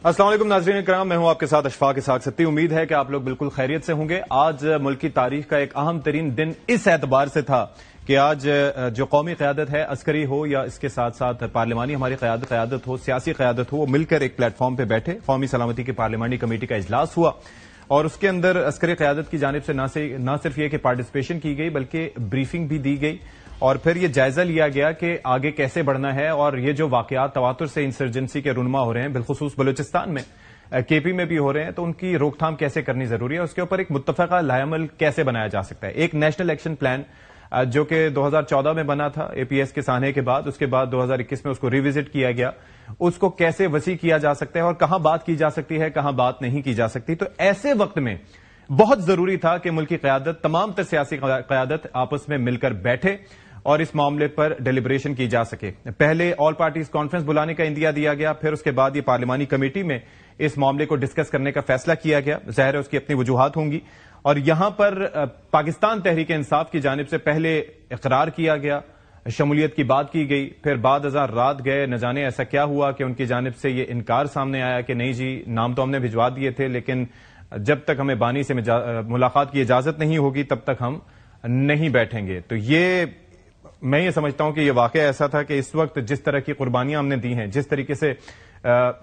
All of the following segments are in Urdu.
السلام علیکم ناظرین اکرام، میں ہوں آپ کے ساتھ اشفاق اسحاق ستی۔ امید ہے کہ آپ لوگ بالکل خیریت سے ہوں گے۔ آج ملک کی تاریخ کا ایک اہم ترین دن اس اعتبار سے تھا کہ آج جو قومی قیادت ہے، عسکری ہو یا اس کے ساتھ ساتھ پارلیمانی ہماری قیادت ہو، سیاسی قیادت ہو، وہ مل کر ایک پلیٹ فارم پہ بیٹھے۔ قومی سلامتی کی پارلیمانی کمیٹی کا اجلاس ہوا اور اس کے اندر عسکری قیادت کی جانب سے نہ صرف یہ کہ پارٹیسپیشن کی گئی بلکہ بریفنگ بھی دی گئی اور پھر یہ جائزہ لیا گیا کہ آگے کیسے بڑھنا ہے۔ اور یہ جو واقعات تواتر سے انسرجنسی کے رونما ہو رہے ہیں، بالخصوص بلوچستان میں، کے پی میں بھی ہو رہے ہیں، تو ان کی روک تھام کیسے کرنی ضروری ہے، اس کے اوپر ایک متفقہ لائحہ عمل کیسے بنایا جا سکتا ہے۔ ایک نیشنل ایکشن پلان جو کہ 2014 میں بنا تھا اے پی ایس کے سانحے کے بعد، اس کے بعد 2021 میں اس کو ریوزٹ کیا گیا، اس کو کیسے وسیع کیا جا سکتا ہے اور کہاں بات کی جا سکتی ہے، کہاں بات نہیں کی جا سکتی۔ تو ایسے وقت میں بہت ضروری تھا کہ ملک کی قیادت، تمام تر سیاسی قیادت آپس میں مل کر بیٹھے اور اس معاملے پر ڈیلیبریشن کی جا سکے۔ پہلے آل پارٹیز کانفرنس بلانے کا اندیا دیا گیا، پھر اس کے بعد یہ پارلیمانی کمیٹی میں اس معاملے کو ڈسکس کرنے کا فیصلہ کیا گیا۔ ظاہر ہے اس کی اپنی وجوہات ہوں گی، اور یہاں پر پاکستان تحریک انصاف کی جانب سے پہلے اقرار کیا گیا، شمولیت کی بات کی گئی، پھر بعد ازاں رات گئے، نہ جانے ایسا کیا ہوا کہ ان کی جانب سے یہ انکار سامنے آیا کہ نہیں جی، نام تو ہم نے بھجوا دیے تھے لیکن جب تک ہمیں بانی سے ملاقات کی اجازت نہیں ہوگی تب تک ہم نہیں بیٹھیں گے۔ تو یہ میں یہ سمجھتا ہوں کہ یہ واقعہ ایسا تھا کہ اس وقت جس طرح کی قربانیاں ہم نے دی ہیں، جس طریقے سے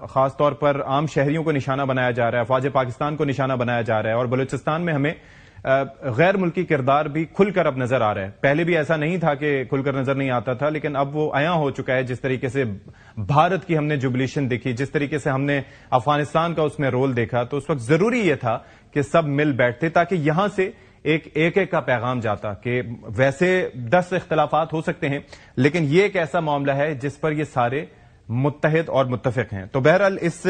خاص طور پر عام شہریوں کو نشانہ بنایا جا رہا ہے، افواج پاکستان کو نشانہ بنایا جا رہا ہے، اور بلوچستان میں ہمیں غیر ملکی کردار بھی کھل کر اب نظر آ رہا ہے۔ پہلے بھی ایسا نہیں تھا کہ کھل کر نظر نہیں آتا تھا، لیکن اب وہ عیاں ہو چکا ہے۔ جس طریقے سے بھارت کی ہم نے جوبلیشن دیکھی، جس طریقے سے ہم نے افغانستان کا اس میں رول دیکھا، تو اس وقت ضروری یہ تھا کہ سب مل بیٹھتے تاکہ یہاں سے ایک کا پیغام جاتا کہ ویسے 10 اختلافات ہو سکتے ہیں لیکن یہ ایک ایسا معاملہ ہے جس پر یہ سارے متحد اور متفق ہیں۔ تو بہرحال اس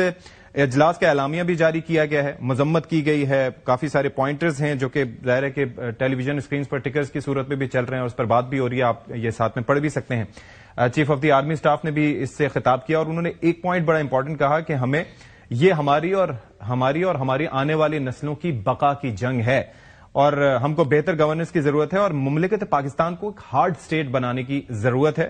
اجلاس کا اعلامیہ بھی جاری کیا گیا ہے، مذمت کی گئی ہے، کافی سارے پوائنٹرز ہیں جو کہ ظاہر ہے کہ ٹیلی ویژن اسکرینز پر ٹکرز کی صورت میں بھی چل رہے ہیں، اس پر بات بھی ہو رہی ہے، آپ یہ ساتھ میں پڑھ بھی سکتے ہیں۔ Chief of the army staff نے بھی اس سے خطاب کیا اور انہوں نے ایک پوائنٹ بڑا امپورٹنٹ کہا کہ ہمیں یہ ہماری اور ہماری آنے والی نسلوں کی بقا کی جنگ ہے، اور ہم کو بہتر گورننس کی ضرورت ہے، اور مملکت پاکستان کو ایک ہارڈ سٹیٹ بنانے کی ضرورت ہے۔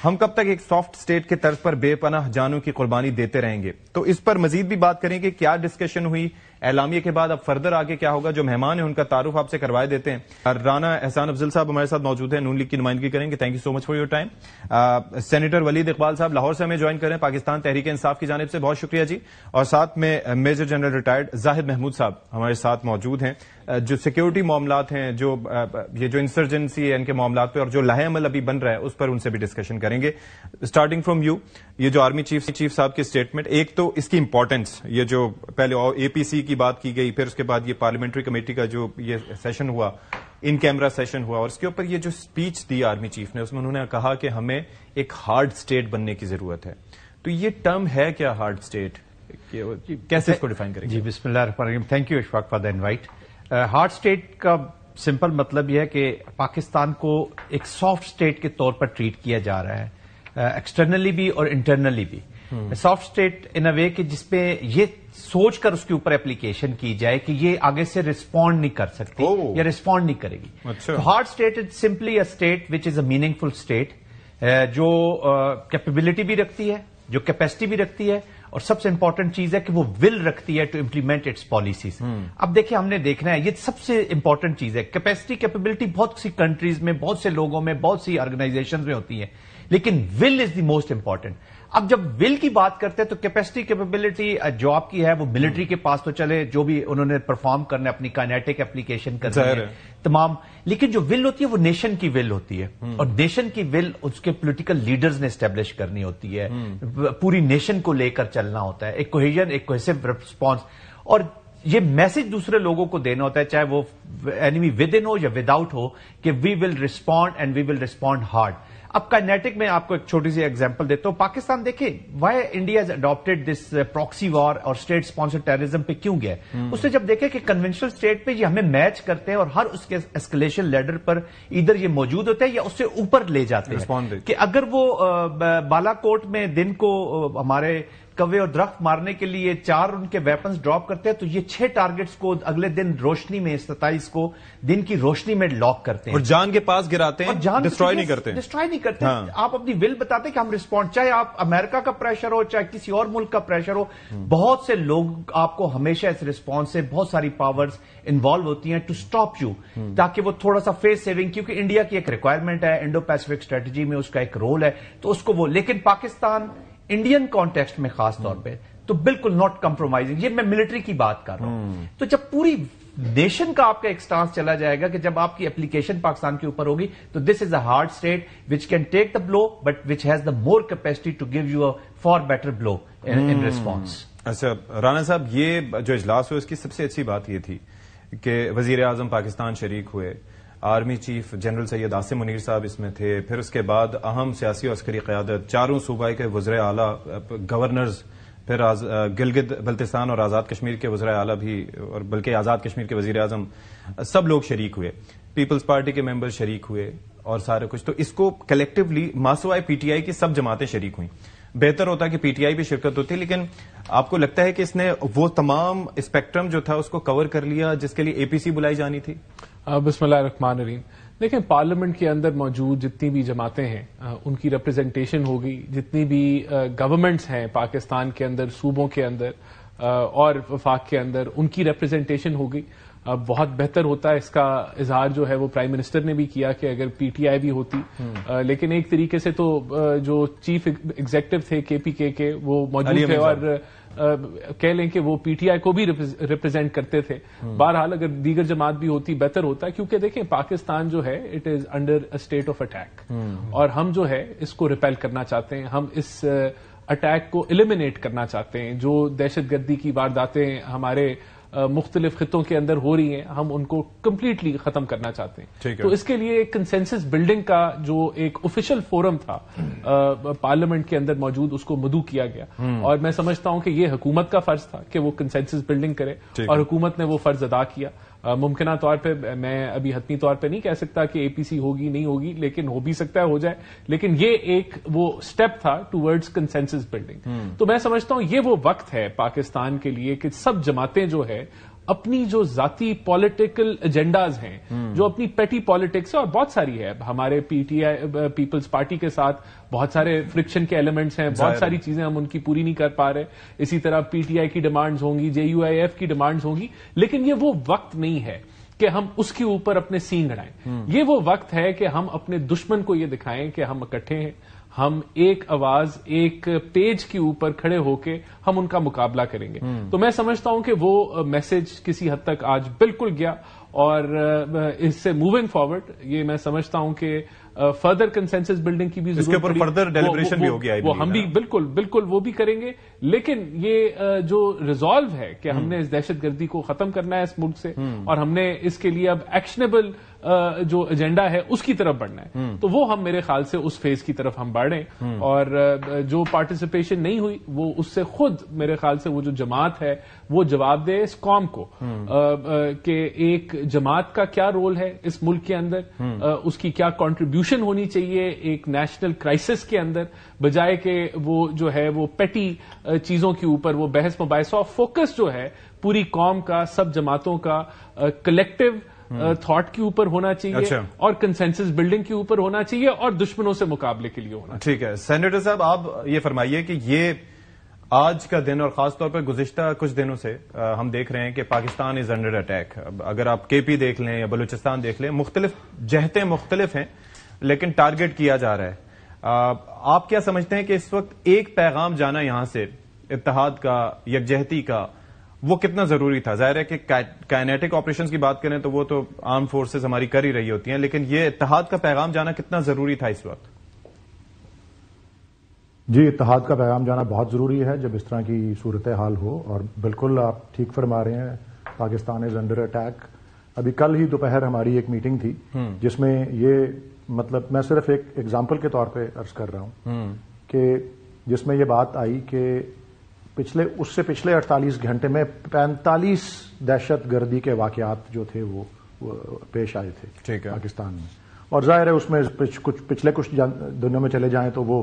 ہم کب تک ایک سافٹ سٹیٹ کے طرز پر بے پناہ جانوں کی قربانی دیتے رہیں گے؟ تو اس پر مزید بھی بات کریں کہ کیا ڈسکشن ہوئی اعلامیہ کے بعد، اب فردر آگے کیا ہوگا۔ جو مہمان ہیں ان کا تعارف آپ سے کروائے دیتے ہیں۔ رانا احسان افضل صاحب ہمارے ساتھ موجود ہیں، نون لیگ کی نمائندگی کریں گے۔ Thank you so much for your time. Senator Waleed Iqbal Sahib Lahore سے ہمیں جوائن کریں پاکستان تحریک انصاف کی جانب سے، بہت شکریہ جی۔ اور ساتھ میں میجر جنرل ریٹائرڈ زاہد محمود صاحب ہمارے ساتھ موجود ہیں، جو سیکیورٹی معاملات ہیں، یہ جو انسرجنسی ہے ان کے معاملات پہ اور جو لائحہ عمل ابھی بن رہا ہے اس پر ان سے بھی ڈسکشن کریں گے۔ اسٹارٹنگ فرام یو، یہ جو آرمی چیف صاحب کی اسٹیٹمنٹ، ایک تو اس کی امپورٹنس، یہ جو پہلے اے پی سی کی بات کی گئی، پھر اس کے بعد یہ پارلیمنٹری کمیٹی کا جو یہ سیشن ہوا، ان کیمرہ سیشن ہوا، اور اس کے اوپر یہ جو اسپیچ دی آرمی چیف نے، اس میں انہوں نے کہا کہ ہمیں ایک ہارڈ اسٹیٹ بننے کی ضرورت ہے۔ تو یہ ٹرم ہے کیا ہارڈ اسٹیٹ، کیسے اس کو ڈیفائن کریں گے؟ جی بسم اللہ الرحمن الرحیم، thank you Ashfaq for the invite. Hard state کا سمپل مطلب یہ ہے کہ پاکستان کو ایک سافٹ اسٹیٹ کے طور پر ٹریٹ کیا جا رہا ہے، ایکسٹرنلی بھی اور انٹرنلی بھی۔ سافٹ اسٹیٹ ان اے وے کہ جس پہ یہ سوچ کر اس کے اوپر اپلیکیشن کی جائے کہ یہ آگے سے رسپونڈ نہیں کر سکتی یا رسپونڈ نہیں کرے گی۔ Hard state is simply a state which is a meaningful state, جو کیپیبلٹی بھی رکھتی ہے، جو کیپیسٹی بھی رکھتی ہے، اور سب سے امپورٹنٹ چیز ہے کہ وہ ول رکھتی ہے ٹو امپلیمنٹ اٹس پالیسیز۔ اب دیکھیں، ہم نے دیکھنا ہے، یہ سب سے امپورٹنٹ چیز ہے۔ کیپیسٹی کیپیبلٹی بہت سی کنٹریز میں، بہت سے لوگوں میں، بہت سی آرگنائزیشنز میں ہوتی ہے، لیکن ول از دی موسٹ امپورٹنٹ۔ اب جب ول کی بات کرتے ہیں تو کیپیسٹی کیپیبلٹی جو آپ کی ہے وہ ملٹری کے پاس تو چلے، جو بھی انہوں نے پرفارم کرنا ہے، اپنی کائنیٹک اپلیکیشن کرنی ہے تمام، لیکن جو ول ہوتی ہے وہ نیشن کی ول ہوتی ہے، اور نیشن کی ول اس کے پولیٹیکل لیڈرز نے اسٹیبلش کرنی ہوتی ہے، پوری نیشن کو لے کر چلنا ہوتا ہے، ایک کوہیژن، ایک کوہیسو ریسپانس، اور یہ میسج دوسرے لوگوں کو دینا ہوتا ہے، چاہے وہ اینیمی ود ان ہو یا ود آؤٹ ہو، کہ we will respond and we will respond hard. اب کائنیٹک میں آپ کو ایک چھوٹی سی ایگزامپل دیتا ہوں۔ پاکستان دیکھیں، why India has adopted this proxy war اور اسٹیٹ اسپانسر ٹیررزم پہ کیوں گیا؟ اس نے جب دیکھا کہ کنونشنل اسٹیٹ پہ یہ ہمیں میچ کرتے ہیں اور ہر اس کے اسکلیشن لیڈر پر ادھر یہ موجود ہوتا ہے یا اس سے اوپر لے جاتے ہیں، کہ اگر وہ بالا کوٹ میں دن کو ہمارے کوے اور درخت مارنے کے لیے 4 ان کے ویپنز ڈراپ کرتے ہیں تو یہ 6 ٹارگٹس کو اگلے دن روشنی میں 27 کو دن کی روشنی میں لاک کرتے ہیں اور جان کے پاس گراتے ہیں, ڈسٹروائے نہیں کرتے. آپ اپنی ول بتاتے کہ ہم رسپونڈ, چاہے آپ امریکہ کا پریشر ہو چاہے کسی اور ملک کا پریشر ہو, بہت سے لوگ آپ کو ہمیشہ اس رسپانس سے بہت ساری پاورز انوالو ہوتی ہیں ٹو سٹاپ یو, تاکہ وہ تھوڑا سا فیس سیونگ, کیونکہ انڈیا کی ایک ریکوائرمنٹ ہے, انڈو پیسفک اسٹریٹجی میں اس کا ایک رول ہے, تو اس کو وہ, لیکن پاکستان انڈین کانٹیکسٹ میں خاص طور پہ تو بالکل ناٹ کمپرومائزنگ. یہ میں ملٹری کی بات کر رہا ہوں. تو جب پوری نیشن کا آپ کا ایک سٹانس چلا جائے گا کہ جب آپ کی اپلیکیشن پاکستان کے اوپر ہوگی تو this is a hard state which can take the blow but which has the more capacity to give you a far better blow in response. اچھا رانا صاحب, یہ جو اجلاس ہوا اس کی سب سے اچھی بات یہ تھی کہ وزیر اعظم پاکستان شریک ہوئے, army chief general Syed Asim Munir صاحب اس میں تھے, پھر اس کے بعد اہم سیاسی و عسکری قیادت, 4 صوبائی کے وزرائے اعلیٰ, گورنرز, پھر گلگت بلتستان اور آزاد کشمیر کے وزرائے اعلیٰ بھی, اور بلکہ آزاد کشمیر کے وزیر اعظم, سب لوگ شریک ہوئے, پیپلز پارٹی کے ممبر شریک ہوئے اور سارے کچھ. تو اس کو کلیکٹیولی ماسوائے پی ٹی آئی کی سب جماعتیں شریک ہوئیں. بہتر ہوتا کہ پی ٹی آئی بھی شرکت ہوتی, لیکن آپ کو لگتا ہے کہ اس نے وہ تمام اسپیکٹرم جو تھا اس کو کور کر لیا جس کے لیے اے پی سی بلائی جانی تھی؟ بسم اللہ الرحمن الرحیم. دیکھیں, پارلیمنٹ کے اندر موجود جتنی بھی جماعتیں ہیں ان کی ریپرزنٹیشن ہوگی, جتنی بھی گورنمنٹس ہیں پاکستان کے اندر, صوبوں کے اندر اور وفاق کے اندر, ان کی ریپرزنٹیشن ہوگی. بہت بہتر ہوتا ہے, اس کا اظہار جو ہے وہ پرائم منسٹر نے بھی کیا کہ اگر پی ٹی آئی بھی ہوتی, لیکن ایک طریقے سے تو جو چیف ایگزیکٹو تھے کے پی کے وہ موجود تھے اور کہہ لیں کہ وہ پی ٹی آئی کو بھی ریپرزینٹ کرتے تھے. بہرحال اگر دیگر جماعت بھی ہوتی بہتر ہوتا ہے, کیونکہ دیکھیں پاکستان جو ہے it is under a state of attack, اور ہم جو ہے اس کو ریپیل کرنا چاہتے ہیں, ہم اس اٹیک کو ایلیمینیٹ کرنا چاہتے ہیں. جو دہشت گردی کی وارداتیں ہمارے مختلف خطوں کے اندر ہو رہی ہیں, ہم ان کو کمپلیٹلی ختم کرنا چاہتے ہیں. تو اس کے لیے کنسنسس بلڈنگ کا جو ایک آفیشیل فورم تھا پارلیمنٹ کے اندر موجود, اس کو مدعو کیا گیا, اور میں سمجھتا ہوں کہ یہ حکومت کا فرض تھا کہ وہ کنسنسس بلڈنگ کرے, اور حکومت نے وہ فرض ادا کیا. ممکنہ طور پہ میں ابھی حتمی طور پہ نہیں کہہ سکتا کہ اے پی سی ہوگی نہیں ہوگی, لیکن ہو بھی سکتا ہے ہو جائے, لیکن یہ ایک وہ سٹیپ تھا ٹوورڈز کنسنسس بلڈنگ. تو میں سمجھتا ہوں یہ وہ وقت ہے پاکستان کے لیے کہ سب جماعتیں جو ہے اپنی جو ذاتی پولیٹیکل ایجنڈاز ہیں, جو اپنی پیٹی پالیٹکس ہے, اور بہت ساری ہے ہمارے P T I Peoples Party کے ساتھ بہت سارے فرکشن کے ایلیمنٹس ہیں, بہت ساری چیزیں ہم ان کی پوری نہیں کر پا رہے. اسی طرح پی ٹی آئی کی ڈیمانڈز ہوں گی, جے یو آئی ایف کی ڈیمانڈز ہوں گی, لیکن یہ وہ وقت نہیں ہے کہ ہم اس کے اوپر اپنے سینگ اڑائیں. یہ وہ وقت ہے کہ ہم اپنے دشمن کو یہ دکھائیں کہ ہم اکٹھے ہیں, ہم ایک آواز ایک پیج کے اوپر کھڑے ہو کے ہم ان کا مقابلہ کریں گے. تو میں سمجھتا ہوں کہ وہ میسج کسی حد تک آج بالکل گیا, اور اس سے موونگ فارورڈ یہ میں سمجھتا ہوں کہ فردر کنسنسس بلڈنگ کی بھی ضرورت, اس کے اوپر فردر ڈیلیبریشن بھی ہوگی, وہ ہم بھی بالکل وہ بھی کریں گے. لیکن یہ جو ریزالو ہے کہ ہم نے اس دہشت گردی کو ختم کرنا ہے اس ملک سے, اور ہم نے اس کے لیے اب ایکشنیبل جو ایجنڈا ہے اس کی طرف بڑھنا ہے, تو وہ ہم میرے خیال سے اس فیز کی طرف ہم بڑھیں. اور جو پارٹیسپیشن نہیں ہوئی وہ اس سے خود میرے خیال سے وہ جو جماعت ہے وہ جواب دے اس قوم کو کہ ایک جماعت کا کیا رول ہے اس ملک کے اندر, اس کی کیا کنٹریبیوشن ہونی چاہیے ایک نیشنل کرائسس کے اندر, بجائے کہ وہ جو ہے وہ پیٹی چیزوں کے اوپر وہ بحث مباحثہ. فوکس جو ہے پوری قوم کا, سب جماعتوں کا کلیکٹو تھاٹ کے اوپر ہونا چاہیے, اور کنسنسس بلڈنگ کے اوپر ہونا چاہیے, اور دشمنوں سے مقابلے کے لیے ہونا چاہیے. ٹھیک ہے سینیٹر صاحب, آپ یہ فرمائیے کہ یہ آج کا دن اور خاص طور پر گزشتہ کچھ دنوں سے ہم دیکھ رہے ہیں کہ پاکستان از انڈر اٹیک. اگر آپ کے پی دیکھ لیں یا بلوچستان دیکھ لیں, مختلف جہتیں مختلف ہیں لیکن ٹارگٹ کیا جا رہا ہے. آپ کیا سمجھتے ہیں کہ اس وقت ایک پیغام جانا یہاں سے اتحاد کا, یکجہتی کا, وہ کتنا ضروری تھا؟ ظاہر ہے کہ کائنیٹک آپریشنز کی بات کریں تو وہ تو آرم فورسز ہماری کر ہی رہی ہوتی ہیں, لیکن یہ اتحاد کا پیغام جانا کتنا ضروری تھا اس وقت؟ جی, اتحاد کا پیغام جانا بہت ضروری ہے جب اس طرح کی صورتحال ہو, اور بالکل آپ ٹھیک فرما رہے ہیں, پاکستان از انڈر اٹیک. ابھی کل ہی دوپہر ہماری ایک میٹنگ تھی جس میں یہ مطلب میں صرف ایک ایگزامپل کے طور پہ عرض کر رہا ہوں کہ جس میں یہ بات آئی کہ اس سے پچھلے 48 گھنٹے میں 45 دہشت گردی کے واقعات جو تھے وہ پیش آئے تھے پاکستان میں, اور ظاہر ہے اس میں پچھلے کچھ دنوں میں چلے جائیں تو وہ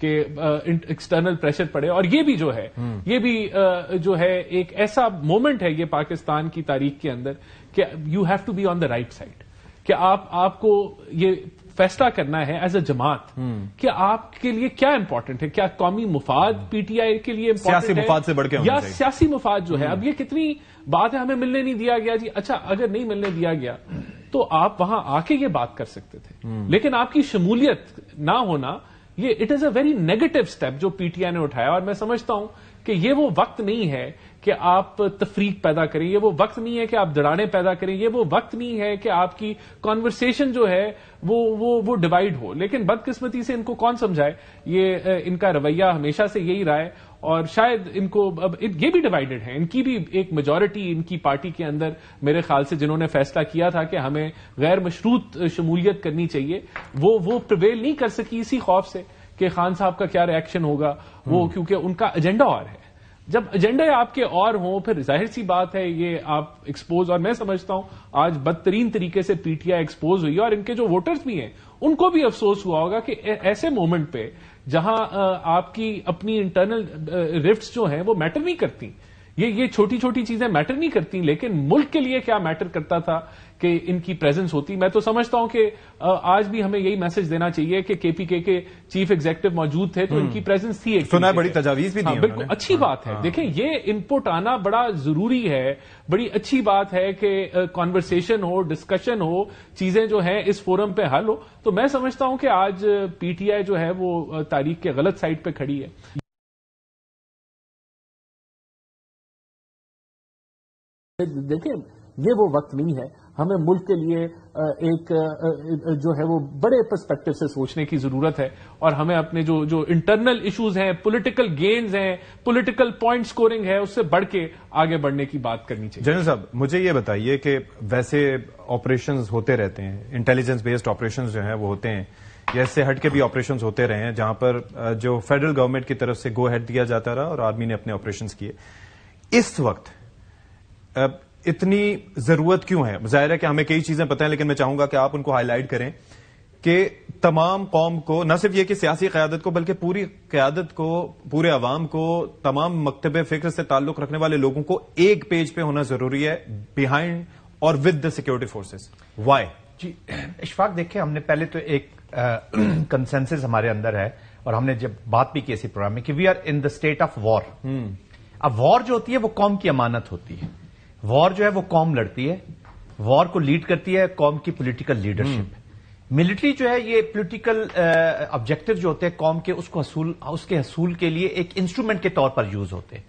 کہ ایکسٹرنل پریشر پڑے. اور یہ بھی جو ہے ایک ایسا مومنٹ ہے یہ پاکستان کی تاریخ کے اندر کہ you have to be on the right side, کہ آپ کو یہ فیصلہ کرنا ہے ایز اے جماعت کہ آپ کے لیے کیا امپورٹنٹ ہے. کیا قومی مفاد پی ٹی آئی کے لیے سیاسی مفاد سے بڑھ کے یا سیاسی مفاد جو ہے. اب یہ کتنی بات ہے ہمیں ملنے نہیں دیا گیا جی, اچھا اگر نہیں ملنے دیا گیا تو آپ وہاں آ کے یہ بات کر سکتے تھے, لیکن آپ کی شمولیت نہ ہونا یہ it is a very negative step جو پی ٹی آئی نے اٹھایا. اور میں سمجھتا ہوں کہ یہ وہ وقت نہیں ہے کہ آپ تفریق پیدا کریں, یہ وہ وقت نہیں ہے کہ آپ دڑانے پیدا کریں, یہ وہ وقت نہیں ہے کہ آپ کی کانورسیشن جو ہے وہ ڈیوائیڈ ہو. لیکن بدقسمتی سے ان کو کون سمجھائے, یہ ان کا رویہ ہمیشہ سے یہی رہا ہے. اور شاید ان کو اب یہ بھی ڈیوائیڈڈ ہیں, ان کی بھی ایک میجورٹی ان کی پارٹی کے اندر میرے خیال سے جنہوں نے فیصلہ کیا تھا کہ ہمیں غیر مشروط شمولیت کرنی چاہیے, وہ پریویل نہیں کر سکی اسی خوف سے کہ خان صاحب کا کیا ری ایکشن ہوگا, وہ کیونکہ ان کا ایجنڈا اور ہے. جب ایجنڈے آپ کے اور ہوں پھر ظاہر سی بات ہے یہ آپ ایکسپوز, اور میں سمجھتا ہوں آج بدترین طریقے سے پی ٹی آئی ایکسپوز ہوئی ہے, اور ان کے جو ووٹرز بھی ہیں ان کو بھی افسوس ہوا ہوگا کہ ایسے مومنٹ پہ جہاں آپ کی اپنی انٹرنل رفٹس جو ہیں وہ میٹر نہیں کرتی, یہ چھوٹی چھوٹی چیزیں میٹر نہیں کرتی, لیکن ملک کے لیے کیا میٹر کرتا تھا کہ ان کی پریزنس ہوتی. میں تو سمجھتا ہوں کہ آج بھی ہمیں یہی میسج دینا چاہیے کہ کے پی کے چیف ایگزیکٹو موجود تھے تو ان کی پریزنس تھی. سنا ہے بڑی تجاویز بھی دی, بالکل اچھی بات ہے. دیکھیں یہ ان پٹ آنا بڑا ضروری ہے, بڑی اچھی بات ہے کہ کانورسیشن ہو, ڈسکشن ہو, چیزیں جو ہیں اس فورم پہ حل ہو. تو میں سمجھتا ہوں کہ آج پی ٹی آئی جو ہے وہ تاریخ کے غلط سائڈ پہ کھڑی ہے. دیکھیں یہ وہ وقت نہیں ہے, ہمیں ملک کے لیے ایک جو ہے وہ بڑے پرسپیکٹو سے سوچنے کی ضرورت ہے, اور ہمیں اپنے جو انٹرنل ایشوز ہیں, پولیٹیکل گینز ہیں, پولیٹیکل پوائنٹ سکورنگ ہے, اس سے بڑھ کے آگے بڑھنے کی بات کرنی چاہیے. جنرل صاحب مجھے یہ بتائیے کہ ویسے آپریشنز ہوتے رہتے ہیں, انٹیلیجنس بیسڈ آپریشنز جو ہیں وہ ہوتے ہیں, یا اس سے ہٹ کے بھی آپریشنز ہوتے رہے ہیں جہاں پر جو فیڈرل گورنمنٹ کی طرف سے گو ہیڈ دیا جاتا رہا اور آرمی نے اپنے آپریشنز کیے. اس وقت اتنی ضرورت کیوں ہے؟ ظاہر ہے کہ ہمیں کئی چیزیں پتہ ہیں, لیکن میں چاہوں گا کہ آپ ان کو ہائی لائٹ کریں کہ تمام قوم کو, نہ صرف یہ کہ سیاسی قیادت کو, بلکہ پوری قیادت کو, پورے عوام کو, تمام مکتب فکر سے تعلق رکھنے والے لوگوں کو ایک پیج پہ ہونا ضروری ہے بیہائنڈ اور with the security forces. Why? جی اشفاق دیکھیں, ہم نے پہلے تو ایک کنسنسس ہمارے اندر ہے, اور ہم نے جب بات بھی کی اسی پروگرام میں کہ we are in the state of war. اب وار جو ہوتی ہے وہ قوم کی امانت ہوتی ہے, وار جو ہے وہ قوم لڑتی ہے, وار کو لیڈ کرتی ہے قوم کی پولیٹیکل لیڈرشپ. ملٹری جو ہے یہ پولیٹیکل آبجیکٹو جو ہوتے ہیں قوم کے, اس کے حصول کے لیے ایک انسٹرومنٹ کے طور پر یوز ہوتے ہیں.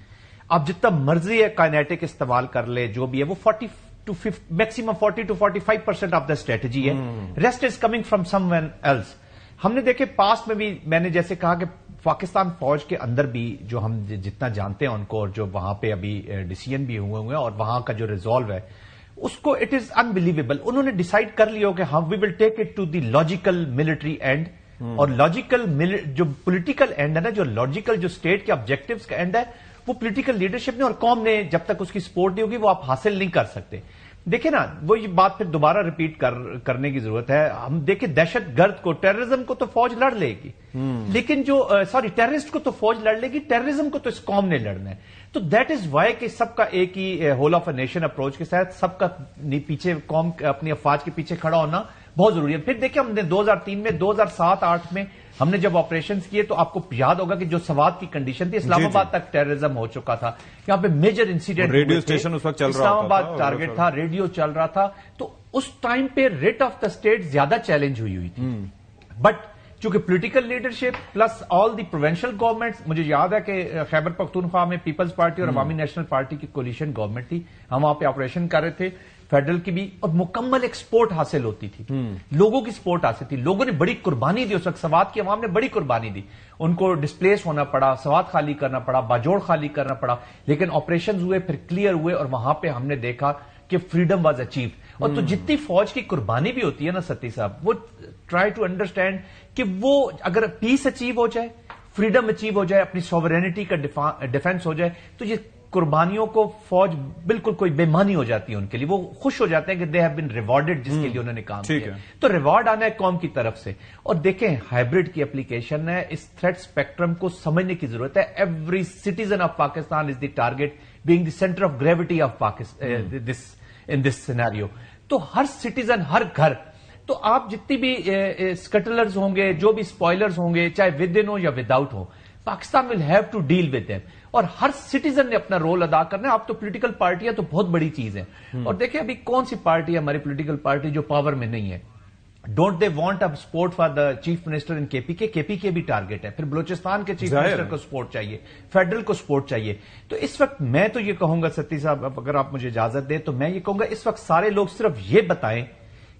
اب جتنا مرضی ہے کائنیٹک استعمال کر لے, جو بھی ہے وہ 40 to 45% آف دا اسٹریٹجی ہے, rest is coming from someone else. ہم نے دیکھے پاسٹ میں بھی, میں نے جیسے کہا کہ پاکستان فوج کے اندر بھی جو ہم جتنا جانتے ہیں ان کو, اور جو وہاں پہ ابھی ڈیسیژن بھی ہوئے ہیں اور وہاں کا جو ریزالو ہے اس کو اٹ از انبلیویبل. انہوں نے ڈیسائیڈ کر لیا کہ ہم we will take it to the logical military end, اور لاجیکل جو پولیٹیکل اینڈ ہے نا, جو لاجیکل جو اسٹیٹ کے آبجیکٹوز کا اینڈ ہے وہ پولیٹیکل لیڈرشپ نے اور قوم نے جب تک اس کی سپورٹ نہیں ہوگی وہ آپ حاصل نہیں کر سکتے. دیکھیں نا, وہ یہ بات پھر دوبارہ ریپیٹ کرنے کی ضرورت ہے. ہم دیکھیں دہشت گرد کو, ٹیررزم کو تو فوج لڑ لے گی, لیکن جو ٹیررسٹ کو تو فوج لڑ لے گی, ٹیررزم کو تو اس قوم نے لڑنا ہے. تو دیٹ از وائی کہ سب کا ایک ہی whole of a nation approach کے ساتھ سب کا پیچھے قوم اپنی افواج کے پیچھے کھڑا ہونا بہت ضروری ہے. پھر دیکھیں ہم نے 2003 میں 2007-8 میں ہم نے جب آپریشنز کیے تو آپ کو یاد ہوگا کہ جو سوات کی کنڈیشن تھی, اسلام آباد تک ٹیررزم ہو چکا تھا, یہاں پہ میجر انسیڈنٹ, ریڈیو اسٹیشن اس وقت چل رہا تھا, اسلام آباد ٹارگٹ تھا, ریڈیو چل رہا تھا. تو اس ٹائم پہ ریٹ آف دا اسٹیٹ زیادہ چیلنج ہوئی تھی. بٹ چونکہ political leadership plus all the provincial governments, مجھے یاد ہے کہ خیبر پختونخوا میں پیپلز پارٹی اور عوامی نیشنل پارٹی کی کولیشن گورنمنٹ تھی, ہم وہاں پہ آپریشن کر رہے تھے فیڈرل کی بھی, اور مکمل ایک سپورٹ حاصل ہوتی تھی, لوگوں کی سپورٹ حاصل تھی, لوگوں نے بڑی قربانی دی. اس وقت سوات کی عوام نے بڑی قربانی دی, ان کو ڈسپلیس ہونا پڑا, سوات خالی کرنا پڑا, باجوڑ خالی کرنا پڑا, لیکن آپریشنز ہوئے, پھر کلیئر ہوئے, اور وہاں پہ ہم نے دیکھا کہ فریڈم واز اچیوڈ. اور تو جتنی فوج کی قربانی بھی ہوتی ہے نا ستی صاحب, وہ ٹرائی ٹو انڈرسٹینڈ کہ وہ اگر پیس اچیو ہو جائے, فریڈم اچیو ہو جائے, اپنی سوورینٹی کا ڈیفینس ہو جائے, تو یہ قربانیوں کو فوج بالکل کوئی بےمانی ہو جاتی ہے ان کے لیے, وہ خوش ہو جاتے ہیں کہ دے ہیو بین ریوارڈڈ جس کے لیے انہوں نے کام کیا. تو ریوارڈ آنا ہے قوم کی طرف سے. اور دیکھیں ہائبرڈ کی اپلیکیشن ہے, اس تھریٹ اسپیکٹرم کو سمجھنے کی ضرورت ہے. Every citizen of Pakistan is the target being the centre of gravity of in this scenario. تو ہر سٹیزن, ہر گھر, تو آپ جتنی بھی اسکٹلرز ہوں گے, جو بھی اسپوائلرز ہوں گے, چاہے ود ان ہو یا ود آؤٹ ہو, Pakistan will have to deal with them. اور ہر سٹیزن نے اپنا رول ادا کرنا ہے. آپ تو پولیٹیکل پارٹیاں تو بہت بڑی چیز ہے. اور دیکھیں ابھی کون سی پارٹی ہے ہماری پولیٹیکل پارٹی جو پاور میں نہیں ہے. Don't they want a support for the chief minister ان کے پی کے بھی ٹارگیٹ ہے. پھر بلوچستان کے چیف منسٹر کو سپورٹ چاہیے, فیڈرل کو سپورٹ چاہیے. تو اس وقت میں تو یہ کہوں گا ستی صاحب, اگر آپ مجھے اجازت دیں تو میں یہ کہوں گا اس وقت سارے لوگ صرف یہ بتائیں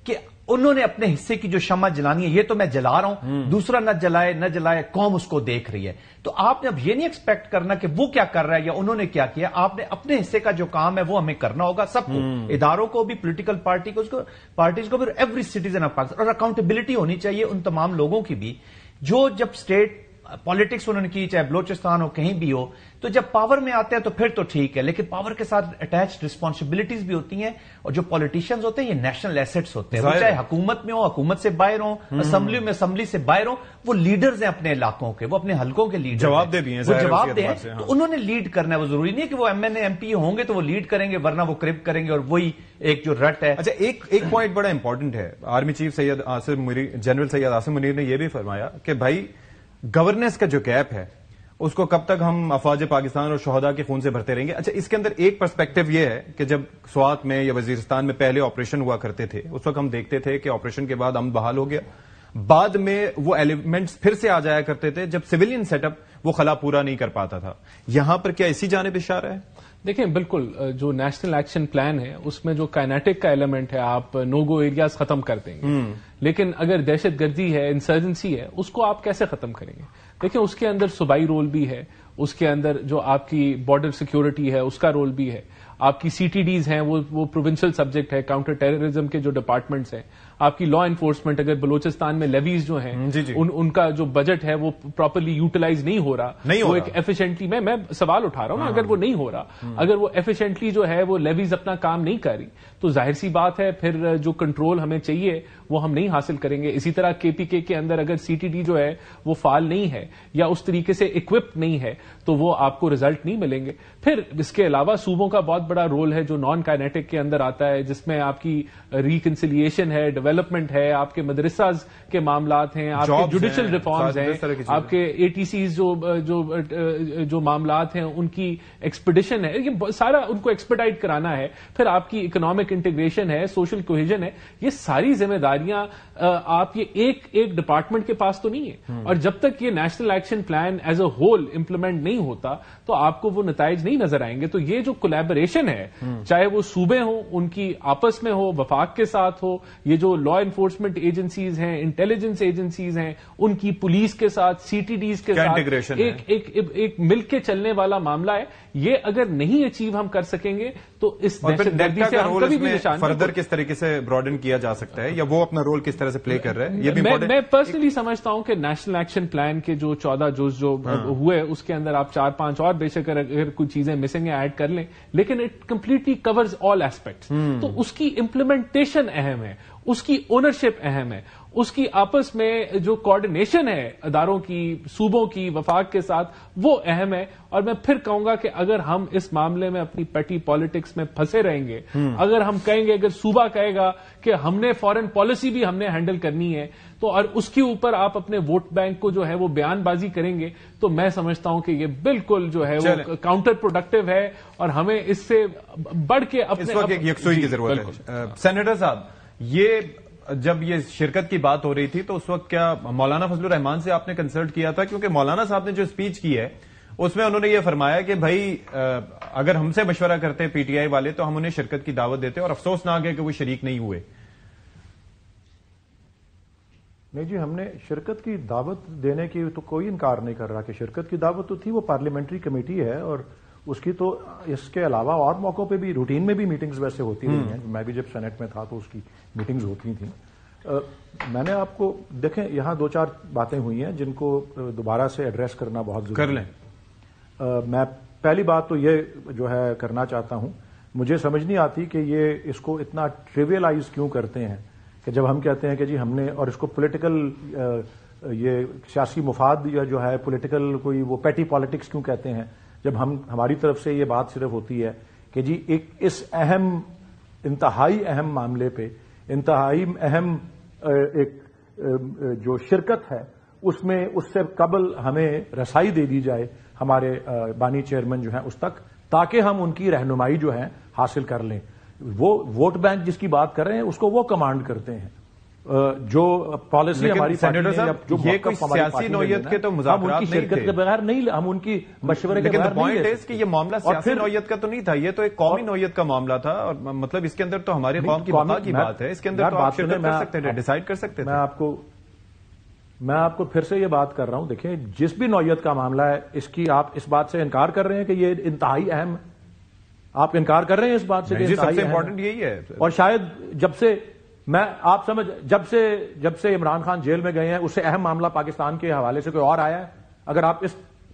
کہ انہوں نے اپنے حصے کی جو شمع جلانی ہے, یہ تو میں جلا رہا ہوں, دوسرا نہ جلائے قوم اس کو دیکھ رہی ہے. تو آپ نے اب یہ نہیں ایکسپیکٹ کرنا کہ وہ کیا کر رہا ہے یا انہوں نے کیا کیا. آپ نے اپنے حصے کا جو کام ہے وہ ہمیں کرنا ہوگا, سب کو, اداروں کو بھی, پولیٹیکل پارٹیز کو بھی, ایوری سٹیزن آف پاکستان. اور اکاؤنٹیبلٹی ہونی چاہیے ان تمام لوگوں کی بھی جو جب اسٹیٹ پالیٹکس انہوں نے کی, چاہے بلوچستان ہو کہیں بھی ہو, تو جب پاور میں آتے ہیں تو پھر تو ٹھیک ہے, لیکن پاور کے ساتھ اٹیچڈ رسپانسبلٹیز بھی ہوتی ہیں. اور جو پولیٹیشینز ہوتے ہیں یہ نیشنل ایسٹس ہوتے ہیں, وہ چاہے حکومت میں ہو, حکومت سے باہر ہوں, اسمبلی میں اسمبلی سے باہر ہوں, وہ لیڈرز ہیں اپنے علاقوں کے, وہ اپنے حلقوں کے لیڈر, جواب دے بھی ہیں, وہ جواب دیں. تو انہوں نے لیڈ کرنا ہے. وہ ضروری نہیں کہ وہ M N A M P ہوں گے تو وہ لیڈ کریں گے, ورنہ وہ کرپ کریں گے اور وہی ایک جو رٹ ہے. اچھا ایک پوائنٹ بڑا امپورٹنٹ ہے. Army chief general Syed Asim Munir نے یہ بھی فرمایا کہ بھائی گورننس کا جو گیپ ہے اس کو کب تک ہم افواج پاکستان اور شہداء کے خون سے بھرتے رہیں گے. اچھا اس کے اندر ایک پرسپیکٹو یہ ہے کہ جب سوات میں یا وزیرستان میں پہلے آپریشن ہوا کرتے تھے, اس وقت ہم دیکھتے تھے کہ آپریشن کے بعد امن بحال ہو گیا, بعد میں وہ ایلیمنٹس پھر سے آ جایا کرتے تھے جب سویلین سیٹ اپ وہ خلا پورا نہیں کر پاتا تھا. یہاں پر کیا اسی جانب اشارہ ہے؟ دیکھیں بالکل, جو نیشنل ایکشن پلان ہے اس میں جو کائنیٹک کا ایلیمنٹ ہے, آپ نو گو ایریاز ختم کر دیں گے, لیکن اگر دہشت گردی ہے, انسرجنسی ہے, اس کو آپ کیسے ختم کریں گے؟ دیکھیں اس کے اندر صوبائی رول بھی ہے, اس کے اندر جو آپ کی بارڈر سیکیورٹی ہے اس کا رول بھی ہے, آپ کی سی ٹی ڈیز ہیں وہ پروونشل سبجیکٹ ہے, کاؤنٹر ٹیررزم کے جو ڈپارٹمنٹس ہیں, آپ کی لا انفورسمنٹ, اگر بلوچستان میں لیویز جو ہیں ان کا جو بجٹ ہے وہ پراپرلی یوٹیلائز نہیں ہو رہا, وہ ایک ایفیشینٹلی, میں سوال اٹھا رہا ہوں نا, اگر وہ نہیں ہو رہا, اگر وہ ایفیشینٹلی جو ہے وہ لیویز اپنا کام نہیں کر رہی, تو ظاہر سی بات ہے پھر جو کنٹرول ہمیں چاہیے وہ ہم نہیں حاصل کریں گے. اسی طرح کے پی کے اندر اگر سی ٹی ڈی جو ہے وہ فعال نہیں ہے یا اس طریقے سے اکوپڈ نہیں ہے تو وہ آپ کو ریزلٹ نہیں ملیں گے. پھر اس کے علاوہ صوبوں کا بہت بڑا رول ہے جو نان کائنیٹک کے اندر آتا ہے, جس میں آپ کی ریکنسیلیشن ہے, ڈیولپمنٹ ہے, آپ کے مدرساز کے معاملات ہیں, آپ کے جوڈیشل ریفارمز ہیں, آپ کے اے ٹی سیز جو معاملات ہیں ان کی ایکسپیڈیشن ہے, یہ سارا ان کو ایکسپیڈائٹ کرانا ہے. پھر آپ کی اکنامک انٹیگریشن ہے, سوشل کوہیژن ہے, یہ ساری ذمہ داریاں آپ یہ ایک ڈپارٹمنٹ کے پاس تو نہیں ہے. اور جب تک یہ national action plan as a whole implement نہیں ہوتا تو آپ کو وہ نتائج نہیں نظر آئیں گے. تو یہ جو کولیبوریشن ہے, چاہے وہ صوبے ہوں ان کی آپس میں ہو, وفاق کے ساتھ ہو, یہ جو لا انفورسمنٹ ایجنسیز ہیں, انٹیلیجنس ایجنسیز ہیں, ان کی پولیس کے ساتھ, سی ٹی ڈیز کے ساتھ ایک مل کے چلنے والا معاملہ ہے. یہ اگر نہیں اچیو ہم کر سکیں گے تو اس دہشت گردی سے ہم کبھی بھی نشان فردر کس طریقے سے براڈن کیا جا سکتا ہے, یا وہ اپنا رول کس طرح سے پلے کر رہا ہے, یہ بھی میں پرسنلی سمجھتا ہوں کہ نیشنل ایکشن پلان کے جو 14 جز جو ہوئے اس کے اندر آپ 4-5 اور بے شک اگر کچھ چیزیں مسنگ ایڈ کر لیں, لیکن it completely covers all aspects. تو اس کی امپلیمنٹیشن اہم ہے, اس کی اونرشپ اہم ہے, اس کی آپس میں جو کوآرڈینیشن ہے اداروں کی, صوبوں کی, وفاق کے ساتھ, وہ اہم ہے. اور میں پھر کہوں گا کہ اگر ہم اس معاملے میں اپنی پیٹی پالیٹکس میں پھنسے رہیں گے, اگر ہم کہیں گے, اگر صوبہ کہے گا کہ ہم نے فارن پالیسی بھی ہم نے ہینڈل کرنی ہے, تو اور اس کے اوپر آپ اپنے ووٹ بینک کو جو ہے وہ بیان بازی کریں گے, تو میں سمجھتا ہوں کہ یہ بالکل جو ہے وہ کاؤنٹر پروڈکٹیو ہے اور ہمیں اس سے بڑھ کے اپنے یکسوئی کی ضرورت ہے. سینیٹر صاحب, یہ جب یہ شرکت کی بات ہو رہی تھی تو اس وقت کیا مولانا فضل الرحمان سے آپ نے کنسلٹ کیا تھا؟ کیونکہ مولانا صاحب نے جو اسپیچ کی ہے اس میں انہوں نے یہ فرمایا کہ بھائی اگر ہم سے مشورہ کرتے پی ٹی آئی والے تو ہم انہیں شرکت کی دعوت دیتے, اور افسوسناک ہے کہ وہ شریک نہیں ہوئے. نہیں جی, ہم نے شرکت کی دعوت دینے کی تو کوئی انکار نہیں کر رہا کہ شرکت کی دعوت تو تھی, وہ پارلیمنٹری کمیٹی ہے اور اس کی تو اس کے علاوہ اور موقعوں پہ بھی روٹین میں بھی میٹنگز ویسے ہوتی رہی ہیں. میں بھی جب سینٹ میں تھا تو اس کی میٹنگز ہوتی تھیں. میں نے آپ کو دیکھیں یہاں 2-4 باتیں ہوئی ہیں جن کو دوبارہ سے ایڈریس کرنا بہت ضروری ہے. کر لیں. میں پہلی بات تو یہ جو ہے کرنا چاہتا ہوں، مجھے سمجھ نہیں آتی کہ یہ اس کو اتنا ٹریویلائز کیوں کرتے ہیں کہ جب ہم کہتے ہیں کہ جی ہم نے، اور اس کو پولیٹیکل یہ سیاسی مفاد یا جو ہے پولیٹیکل کوئی وہ پیٹی پالیٹکس کیوں کہتے ہیں، جب ہماری طرف سے یہ بات صرف ہوتی ہے کہ جی ایک اس اہم، انتہائی اہم معاملے پہ، انتہائی اہم ایک جو شرکت ہے اس میں، اس سے قبل ہمیں رسائی دے دی جائے ہمارے بانی چیئرمین جو ہیں اس تک، تاکہ ہم ان کی رہنمائی جو ہے حاصل کر لیں. وہ ووٹ بینک جس کی بات کر رہے ہیں اس کو وہ کمانڈ کرتے ہیں. جو پالیسی ہماری یہ کوئی سیاسی نوعیت کے تو مذاکرات نہیں شرکت کے بغیر نہیں، ہم ان کی مشورے کے بغیر نہیں. پوائنٹ ہے کہ یہ معاملہ سیاسی نوعیت کا تو نہیں تھا، یہ تو ایک قومی نوعیت کا معاملہ تھا، اور مطلب اس کے اندر تو ہماری قوم کی بقا کی بات ہے، اس کے اندر تو آپ شرکت کر سکتے تھے، ڈیسائیڈ کر سکتے تھے. میں آپ کو پھر سے یہ بات کر رہا ہوں، دیکھیں جس بھی نوعیت کا معاملہ ہے اس کی آپ اس بات سے انکار کر رہے ہیں کہ یہ انتہائی اہم ہے. آپ انکار کر رہے ہیں اس بات سے کہ سب سے امپورٹنٹ یہی ہے. اور شاید جب سے آپ سمجھ، جب سے عمران خان جیل میں گئے ہیں اس سے اہم معاملہ پاکستان کے حوالے سے کوئی اور آیا ہے؟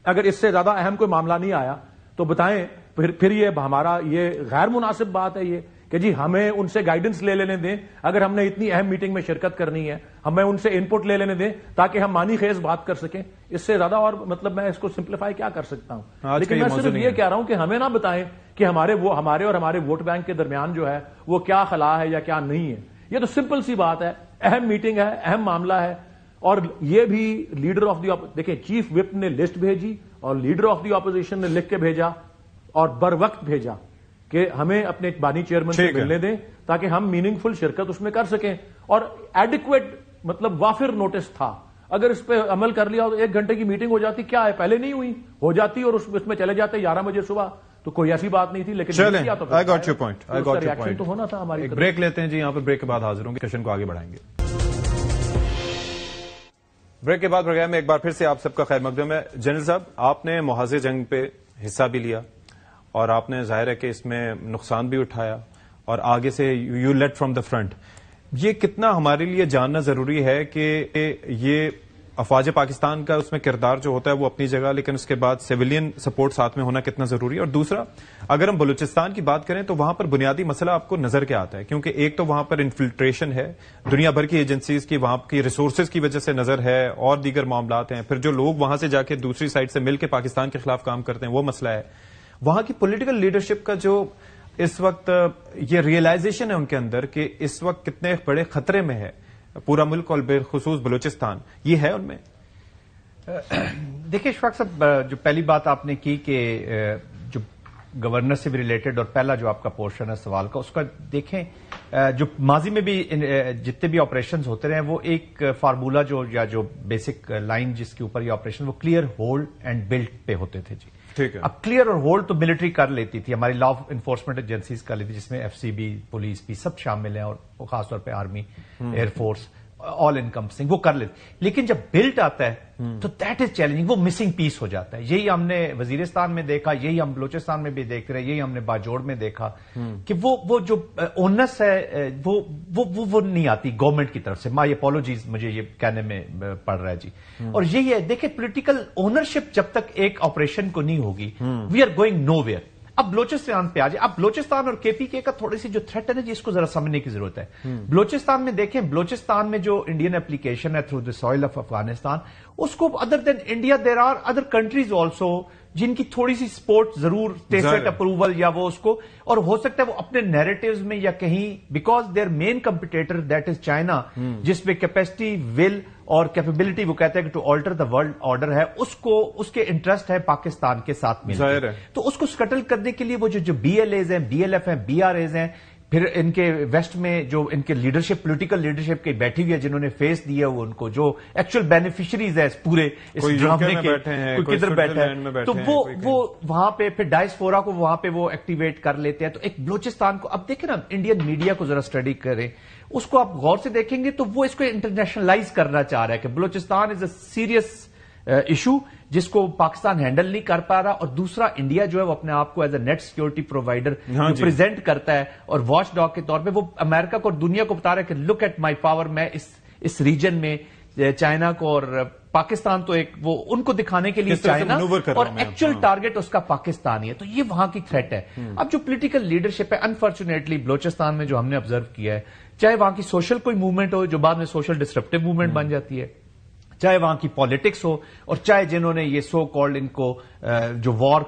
اگر اس سے زیادہ اہم کوئی معاملہ نہیں آیا تو بتائیں پھر یہ ہمارا یہ غیر مناسب بات ہے یہ کہ جی ہمیں ان سے گائیڈنس لے لینے دیں. اگر ہم نے اتنی اہم میٹنگ میں شرکت کرنی ہے ہمیں ان سے ان پٹ لے لینے دیں تاکہ ہم معنی خیز بات کر سکیں. اس سے زیادہ اور مطلب میں اس کو سمپلیفائی کیا کر سکتا ہوں؟ لیکن میں صرف یہ کہہ رہا ہوں کہ ہمیں نہ بتائیں کہ ہمارے اور ہمارے ووٹ بینک کے درمیان جو ہے وہ کیا خلا ہے یا کیا نہیں ہے. یہ تو سمپل سی بات ہے، اہم میٹنگ ہے، اہم معاملہ ہے. اور یہ بھی لیڈر آف دی دیکھیں چیف وپ نے لسٹ بھیجی اور لیڈر آف دی اپوزیشن نے لکھ کے بھیجا اور بر وقت بھیجا کہ ہمیں اپنے بانی چیئرمین سے ملنے دیں تاکہ ہم میننگ فل شرکت اس میں کر سکیں. اور ایڈیکویٹ مطلب وافر نوٹس تھا. اگر اس پہ عمل کر لیا تو 1 گھنٹے کی میٹنگ ہو جاتی. کیا ہے، پہلے نہیں ہوئی، ہو جاتی اور اس میں چلے جاتے 11 بجے صبح، تو کوئی ایسی بات نہیں تھی. لیکن I got your point. تو ہونا تھا ہماری. ایک بریک لیتے ہیں جی، یہاں پر بریک کے بعد حاضر ہوں گے، سیشن کو آگے بڑھائیں گے. بریک کے بعد پروگرام میں ایک بار پھر سے آپ سب کا خیر مقدم ہے. جنرل صاحب، آپ نے محاذ جنگ پہ حصہ بھی لیا اور آپ نے ظاہر ہے کہ اس میں نقصان بھی اٹھایا اور آگے سے you lead from the front. یہ کتنا ہمارے لیے جاننا ضروری ہے کہ یہ افواج پاکستان کا اس میں کردار جو ہوتا ہے وہ اپنی جگہ، لیکن اس کے بعد سویلین سپورٹ ساتھ میں ہونا کتنا ضروری ہے. اور دوسرا، اگر ہم بلوچستان کی بات کریں تو وہاں پر بنیادی مسئلہ آپ کو نظر کیا آتا ہے؟ کیونکہ ایک تو وہاں پر انفلٹریشن ہے دنیا بھر کی ایجنسیز کی، وہاں کی ریسورسز کی وجہ سے نظر ہے، اور دیگر معاملات ہیں. پھر جو لوگ وہاں سے جا کے دوسری سائڈ سے مل کے پاکستان کے خلاف کام کرتے ہیں وہ مسئلہ ہے. وہاں کی پولیٹیکل لیڈرشپ کا جو اس وقت یہ ریئلائزیشن ہے ان کے اندر کہ اس وقت کتنے بڑے خطرے میں ہے پورا ملک اور بالخصوص بلوچستان، یہ ہے ان میں؟ دیکھیں اشفاق صاحب، جو پہلی بات آپ نے کی کہ جو گورنر سے بھی ریلیٹڈ، اور پہلا جو آپ کا پورشن ہے سوال کا، اس کا دیکھیں جو ماضی میں بھی جتنے بھی آپریشنز ہوتے رہے ہیں وہ ایک فارمولا جو بیسک لائن جس کے اوپر یہ آپریشن وہ کلیئر، ہولڈ اینڈ بلڈ پہ ہوتے تھے. جی ٹھیک ہے. اب کلیئر اور ہولڈ تو ملٹری کر لیتی تھی، ہماری لا انفورسمنٹ ایجنسیز کر لیتی، جس میں FCB، پولیس بھی سب شامل ہیں، اور خاص طور پہ آرمی، ایئر فورس، آل انکمپسنگ وہ کر لیتے. لیکن جب بلٹ آتا ہے تو دیٹ از چیلنجنگ، وہ مسنگ پیس ہو جاتا ہے. یہی ہم نے وزیرستان میں دیکھا، یہی ہم بلوچستان میں بھی دیکھتے رہے، یہی ہم نے باجوڑ میں دیکھا کہ وہ جو اونس ہے وہ نہیں آتی گورنمنٹ کی طرف سے. مائی اپالوجیز مجھے یہ کہنے میں پڑ رہا ہے. جی اور یہی ہے، دیکھیں پولیٹیکل اونرشپ جب تک ایک آپریشن کو نہیں ہوگی، we are going nowhere. اب بلوچستان پہ آ جائے. اب بلوچستان اور KPK کا تھوڑی سی جو تھریٹ ہے نا جی، اس کو ذرا سمجھنے کی ضرورت ہے. بلوچستان میں دیکھیں، بلوچستان میں جو انڈین اپلیکیشن ہے through the soil of Afghanistan, اس کو other than India there are other countries also جن کی تھوڑی سی سپورٹ ضرور، ٹیسٹ اپروول یا وہ اس کو، اور ہو سکتا ہے وہ اپنے نیریٹوز میں یا کہیں، because their main competitor that is China, جس میں کیپیسٹی، ول اور کیپیبلٹی وہ کہتے ہیں کہ to alter the world order ہے، اس کے انٹرسٹ ہے پاکستان کے ساتھ میں. تو اس کو سکٹل کرنے کے لیے وہ جو BLAs ہیں، BLF ہیں، BRAs ہیں، پھر ان کے ویسٹ میں جو ان کے لیڈرشپ، پولیٹیکل لیڈرشپ کی بیٹھی ہوئی ہے جنہوں نے فیس دیا وہ ان کو جو ایکچوئل بینیفیشریز ہے اس پورے اس ڈرامے کے، کوئی کدھر بیٹھا ہے، تو وہ وہاں پہ پھر ڈائسپورا کو وہاں پہ وہ ایکٹیویٹ کر لیتے ہیں. تو ایک بلوچستان کو اب دیکھیں نا، انڈین میڈیا کو ذرا اسٹڈی کریں، اس کو آپ غور سے دیکھیں گے تو وہ اس کو انٹرنیشنلائز کرنا چاہ رہا ہے کہ بلوچستان از اے سیریس ایشو جس کو پاکستان ہینڈل نہیں کر پا رہا. اور دوسرا، انڈیا جو ہے وہ اپنے آپ کو as a net security provider present کرتا ہے اور واچ ڈاگ کے طور پہ وہ امریکہ کو اور دنیا کو بتا رہا ہے کہ لک ایٹ مائی پاور، میں اس ریجن میں چائنا کو اور پاکستان تو ایک وہ ان کو دکھانے کے لیے چائنا اور ایکچوئل ٹارگٹ اس کا پاکستان ہی ہے. تو یہ وہاں کی تھریٹ ہے. اب جو پولیٹیکل لیڈرشپ ہے انفارچونیٹلی بلوچستان میں جو ہم نے آبزرو کیا ہے, چاہے وہاں کی سوشل کوئی موومنٹ ہو جو بعد میں سوشل ڈسرپٹیو موومنٹ بن جاتی ہے, چاہے وہاں کی پالیٹکس ہو, اور چاہے جنہوں نے یہ سو کالڈ ان کو جو وار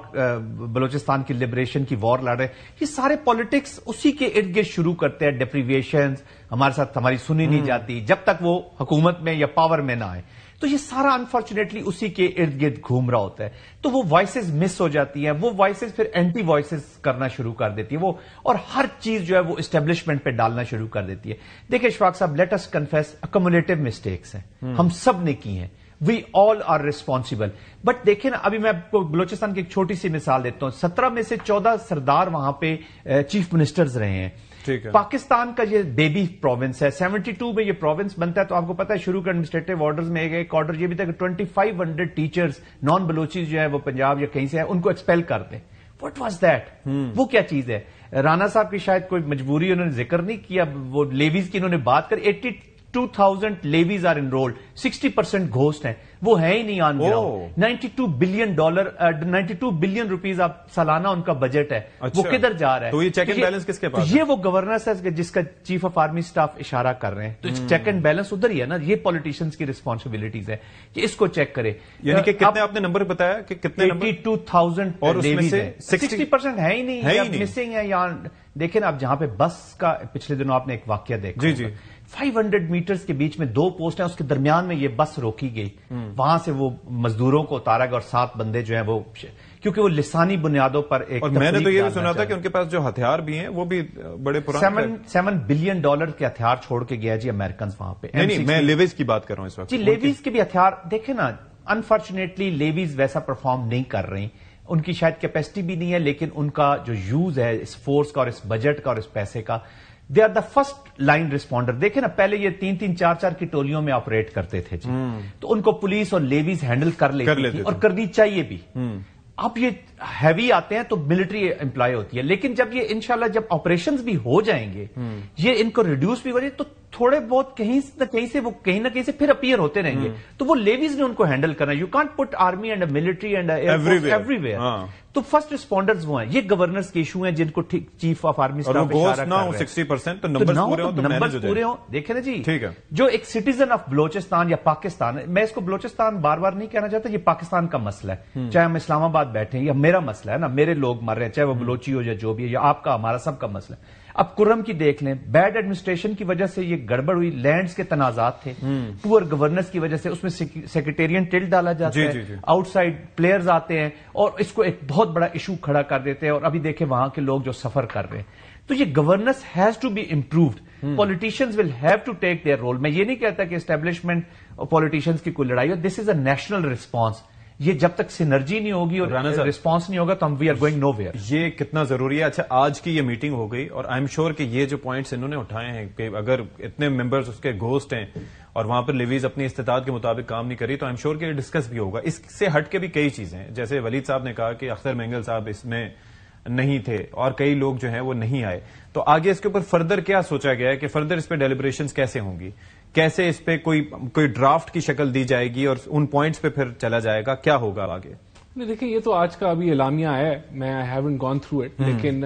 بلوچستان کی لبریشن کی وار لڑ رہے, یہ سارے پالیٹکس اسی کے ارد گرد شروع کرتے ہیں. ڈیپریویشنز ہمارے ساتھ ہماری سنی نہیں جاتی جب تک وہ حکومت میں یا پاور میں نہ آئے. تو یہ سارا انفارچونیٹلی اسی کے ارد گرد گھوم رہا ہوتا ہے. تو وہ وائسز مس ہو جاتی ہیں, وہ وائسز پھر اینٹی وائسز کرنا شروع کر دیتی ہے وہ, اور ہر چیز جو ہے وہ اسٹیبلشمنٹ پہ ڈالنا شروع کر دیتی ہے. دیکھیں اشفاق صاحب, لیٹ اس کنفیس اکومولیٹو مسٹیکس ہیں, ہم سب نے کی ہیں. وی آل آر ریسپانسبل. بٹ دیکھیں نا, ابھی میں آپ کو بلوچستان کی ایک چھوٹی سی مثال دیتا ہوں. 17 میں سے 14 سردار وہاں پہ چیف منسٹرز رہے ہیں. پاکستان کا یہ بیبی پروونس ہے. 72 میں یہ پروونس بنتا ہے تو آپ کو پتا ہے شروع کے ایڈمنسٹریٹو آرڈرز میں ایک آرڈر یہ بھی تھا کہ 2500 ٹیچرز نان بلوچیز جو ہے وہ پنجاب یا کہیں سے ہیں ان کو ایکسپیل کر دیں. What was that? وہ کیا چیز ہے؟ رانا صاحب کی شاید کوئی مجبوری انہوں نے ذکر نہیں کیا, وہ لیویز کی انہوں نے بات کر. 82,000 لیویز آر انرولڈ, 60% گھوسٹ ہیں, وہ ہے ہی نہیں آن گراؤنڈ. $92 بلین روپیز آپ سالانہ ان کا بجٹ ہے. وہ کدھر جا رہا ہے؟ تو یہ چیک اینڈ بیلنس کس کے پاس ہے؟ یہ وہ گورننس ہے جس کا چیف آف آرمی سٹاف اشارہ کر رہے ہیں. تو چیک اینڈ بیلنس ادھر ہی ہے نا. یہ پولیٹیشنز کی ریسپانسبلٹیز ہے کہ اس کو چیک کرے. یعنی کہ کتنے آپ نے نمبر بتایا کہ کتنے 82,000 اور اس میں سے 60% ہے ہی نہیں, مسنگ ہے. یہاں دیکھیں نا, آپ جہاں پہ بس کا پچھلے دنوں آپ نے ایک واقعہ دیکھا, 500 میٹرز کے بیچ میں 2 پوسٹ ہیں, اس کے درمیان میں یہ بس روکی گئی. وہاں سے وہ مزدوروں کو اتارا گیا اور 7 بندے جو ہیں وہ, کیونکہ وہ لسانی بنیادوں پر ایک, اور میں نے تو یہ بھی سنا تھا کہ ان کے پاس جو ہتھیار بھی ہیں وہ بھی بڑے پرانے $7 بلین کے ہتھیار چھوڑ کے گیا جی امریکنز وہاں پہ. نہیں, میں لیویز کی بات کر رہا ہوں اس وقت. جی لیویز کے بھی ہتھیار دیکھیں نا, انفارچونیٹلی لیویز ویسا پرفارم نہیں کر رہی. ان کی شاید کیپیسٹی بھی نہیں ہے, لیکن ان کا جو یوز ہے اس فورس کا اور اس بجٹ کا اور اس پیسے کا, they are the first line responder. دیکھیں نا, پہلے یہ 3-3, 4-4 کی ٹولیوں میں آپریٹ کرتے تھے جی, تو ان کو پولیس اور لیویز ہینڈل کر لیتی تھی اور کرنی چاہیے بھی. اب یہ ہیوی آتے ہیں تو ملٹری امپلائی ہوتی ہے, لیکن جب یہ انشاءاللہ جب آپریشنز بھی ہو جائیں گے, یہ ان کو ریڈیوس بھی ہو جائے, تو تھوڑے بہت کہیں نہ کہیں سے پھر اپیئر ہوتے رہیں گے. تو وہ لیویز نے ان کو ہینڈل کرنا. You can't put army and military and air force every where. تو فرسٹ رسپونڈرز وہ ہیں. یہ گورنرز کے ایشو ہیں جن کو چیف آف آرمی اسٹاف اشارہ کر رہے ہیں. 60% تو نمبرز پورے ہوں. دیکھیں نا جی, جو ایک سٹیزن آف بلوچستان یا پاکستان, میں اس کو بلوچستان بار بار نہیں کہنا چاہتا, یہ پاکستان کا مسئلہ ہے. چاہے ہم اسلام آباد بیٹھے ہیں, یا میرا مسئلہ ہے نا, میرے لوگ مر رہے ہیں, چاہے وہ بلوچی ہو یا جو بھی ہے, یا آپ کا ہمارا سب کا مسئلہ ہے. اب کرم کی دیکھ لیں, بیڈ ایڈمنسٹریشن کی وجہ سے یہ گڑبڑ ہوئی, لینڈز کے تنازعات تھے, پور گورننس کی وجہ سے اس میں سیکریٹریٹ ٹل ڈالا جاتا ہے, آؤٹ سائڈ پلیئرز آتے ہیں اور اس کو ایک بہت بڑا ایشو کھڑا کر دیتے ہیں. اور ابھی دیکھیں وہاں کے لوگ جو سفر کر رہے ہیں. تو یہ governance has to be improved. Politicians will have to take their role. میں یہ نہیں کہتا کہ اسٹیبلشمنٹ اور پولیٹیشنز کی کوئی لڑائی ہو. دس از اے نیشنل ریسپانس. یہ جب تک سینرجی نہیں ہوگی اور ریسپانس نہیں ہوگا تو ہم we are going nowhere. یہ کتنا ضروری ہے. اچھا, آج کی یہ میٹنگ ہو گئی اور آئی ایم شیور کہ یہ جو پوائنٹس انہوں نے اٹھائے ہیں کہ اگر اتنے ممبرز اس کے گھوسٹ ہیں اور وہاں پر لیویز اپنی استطاعت کے مطابق کام نہیں کری, تو آئی ایم شیور کہ یہ ڈسکس بھی ہوگا. اس سے ہٹ کے بھی کئی چیزیں ہیں, جیسے ولید صاحب نے کہا کہ اختر مینگل صاحب اس میں نہیں تھے اور کئی لوگ جو ہیں وہ نہیں آئے. تو آگے اس کے اوپر فردر کیا سوچا گیا ہے کہ فردر اس پہ ڈیلیبریشنز کیسے ہوں گی, کیسے اس پہ کوئی ڈرافٹ کی شکل دی جائے گی اور ان پوائنٹس پہ پھر چلا جائے گا, کیا ہوگا آگے؟ دیکھیں, یہ تو آج کا ابھی اعلامیہ ہے, میں I haven't gone through it, لیکن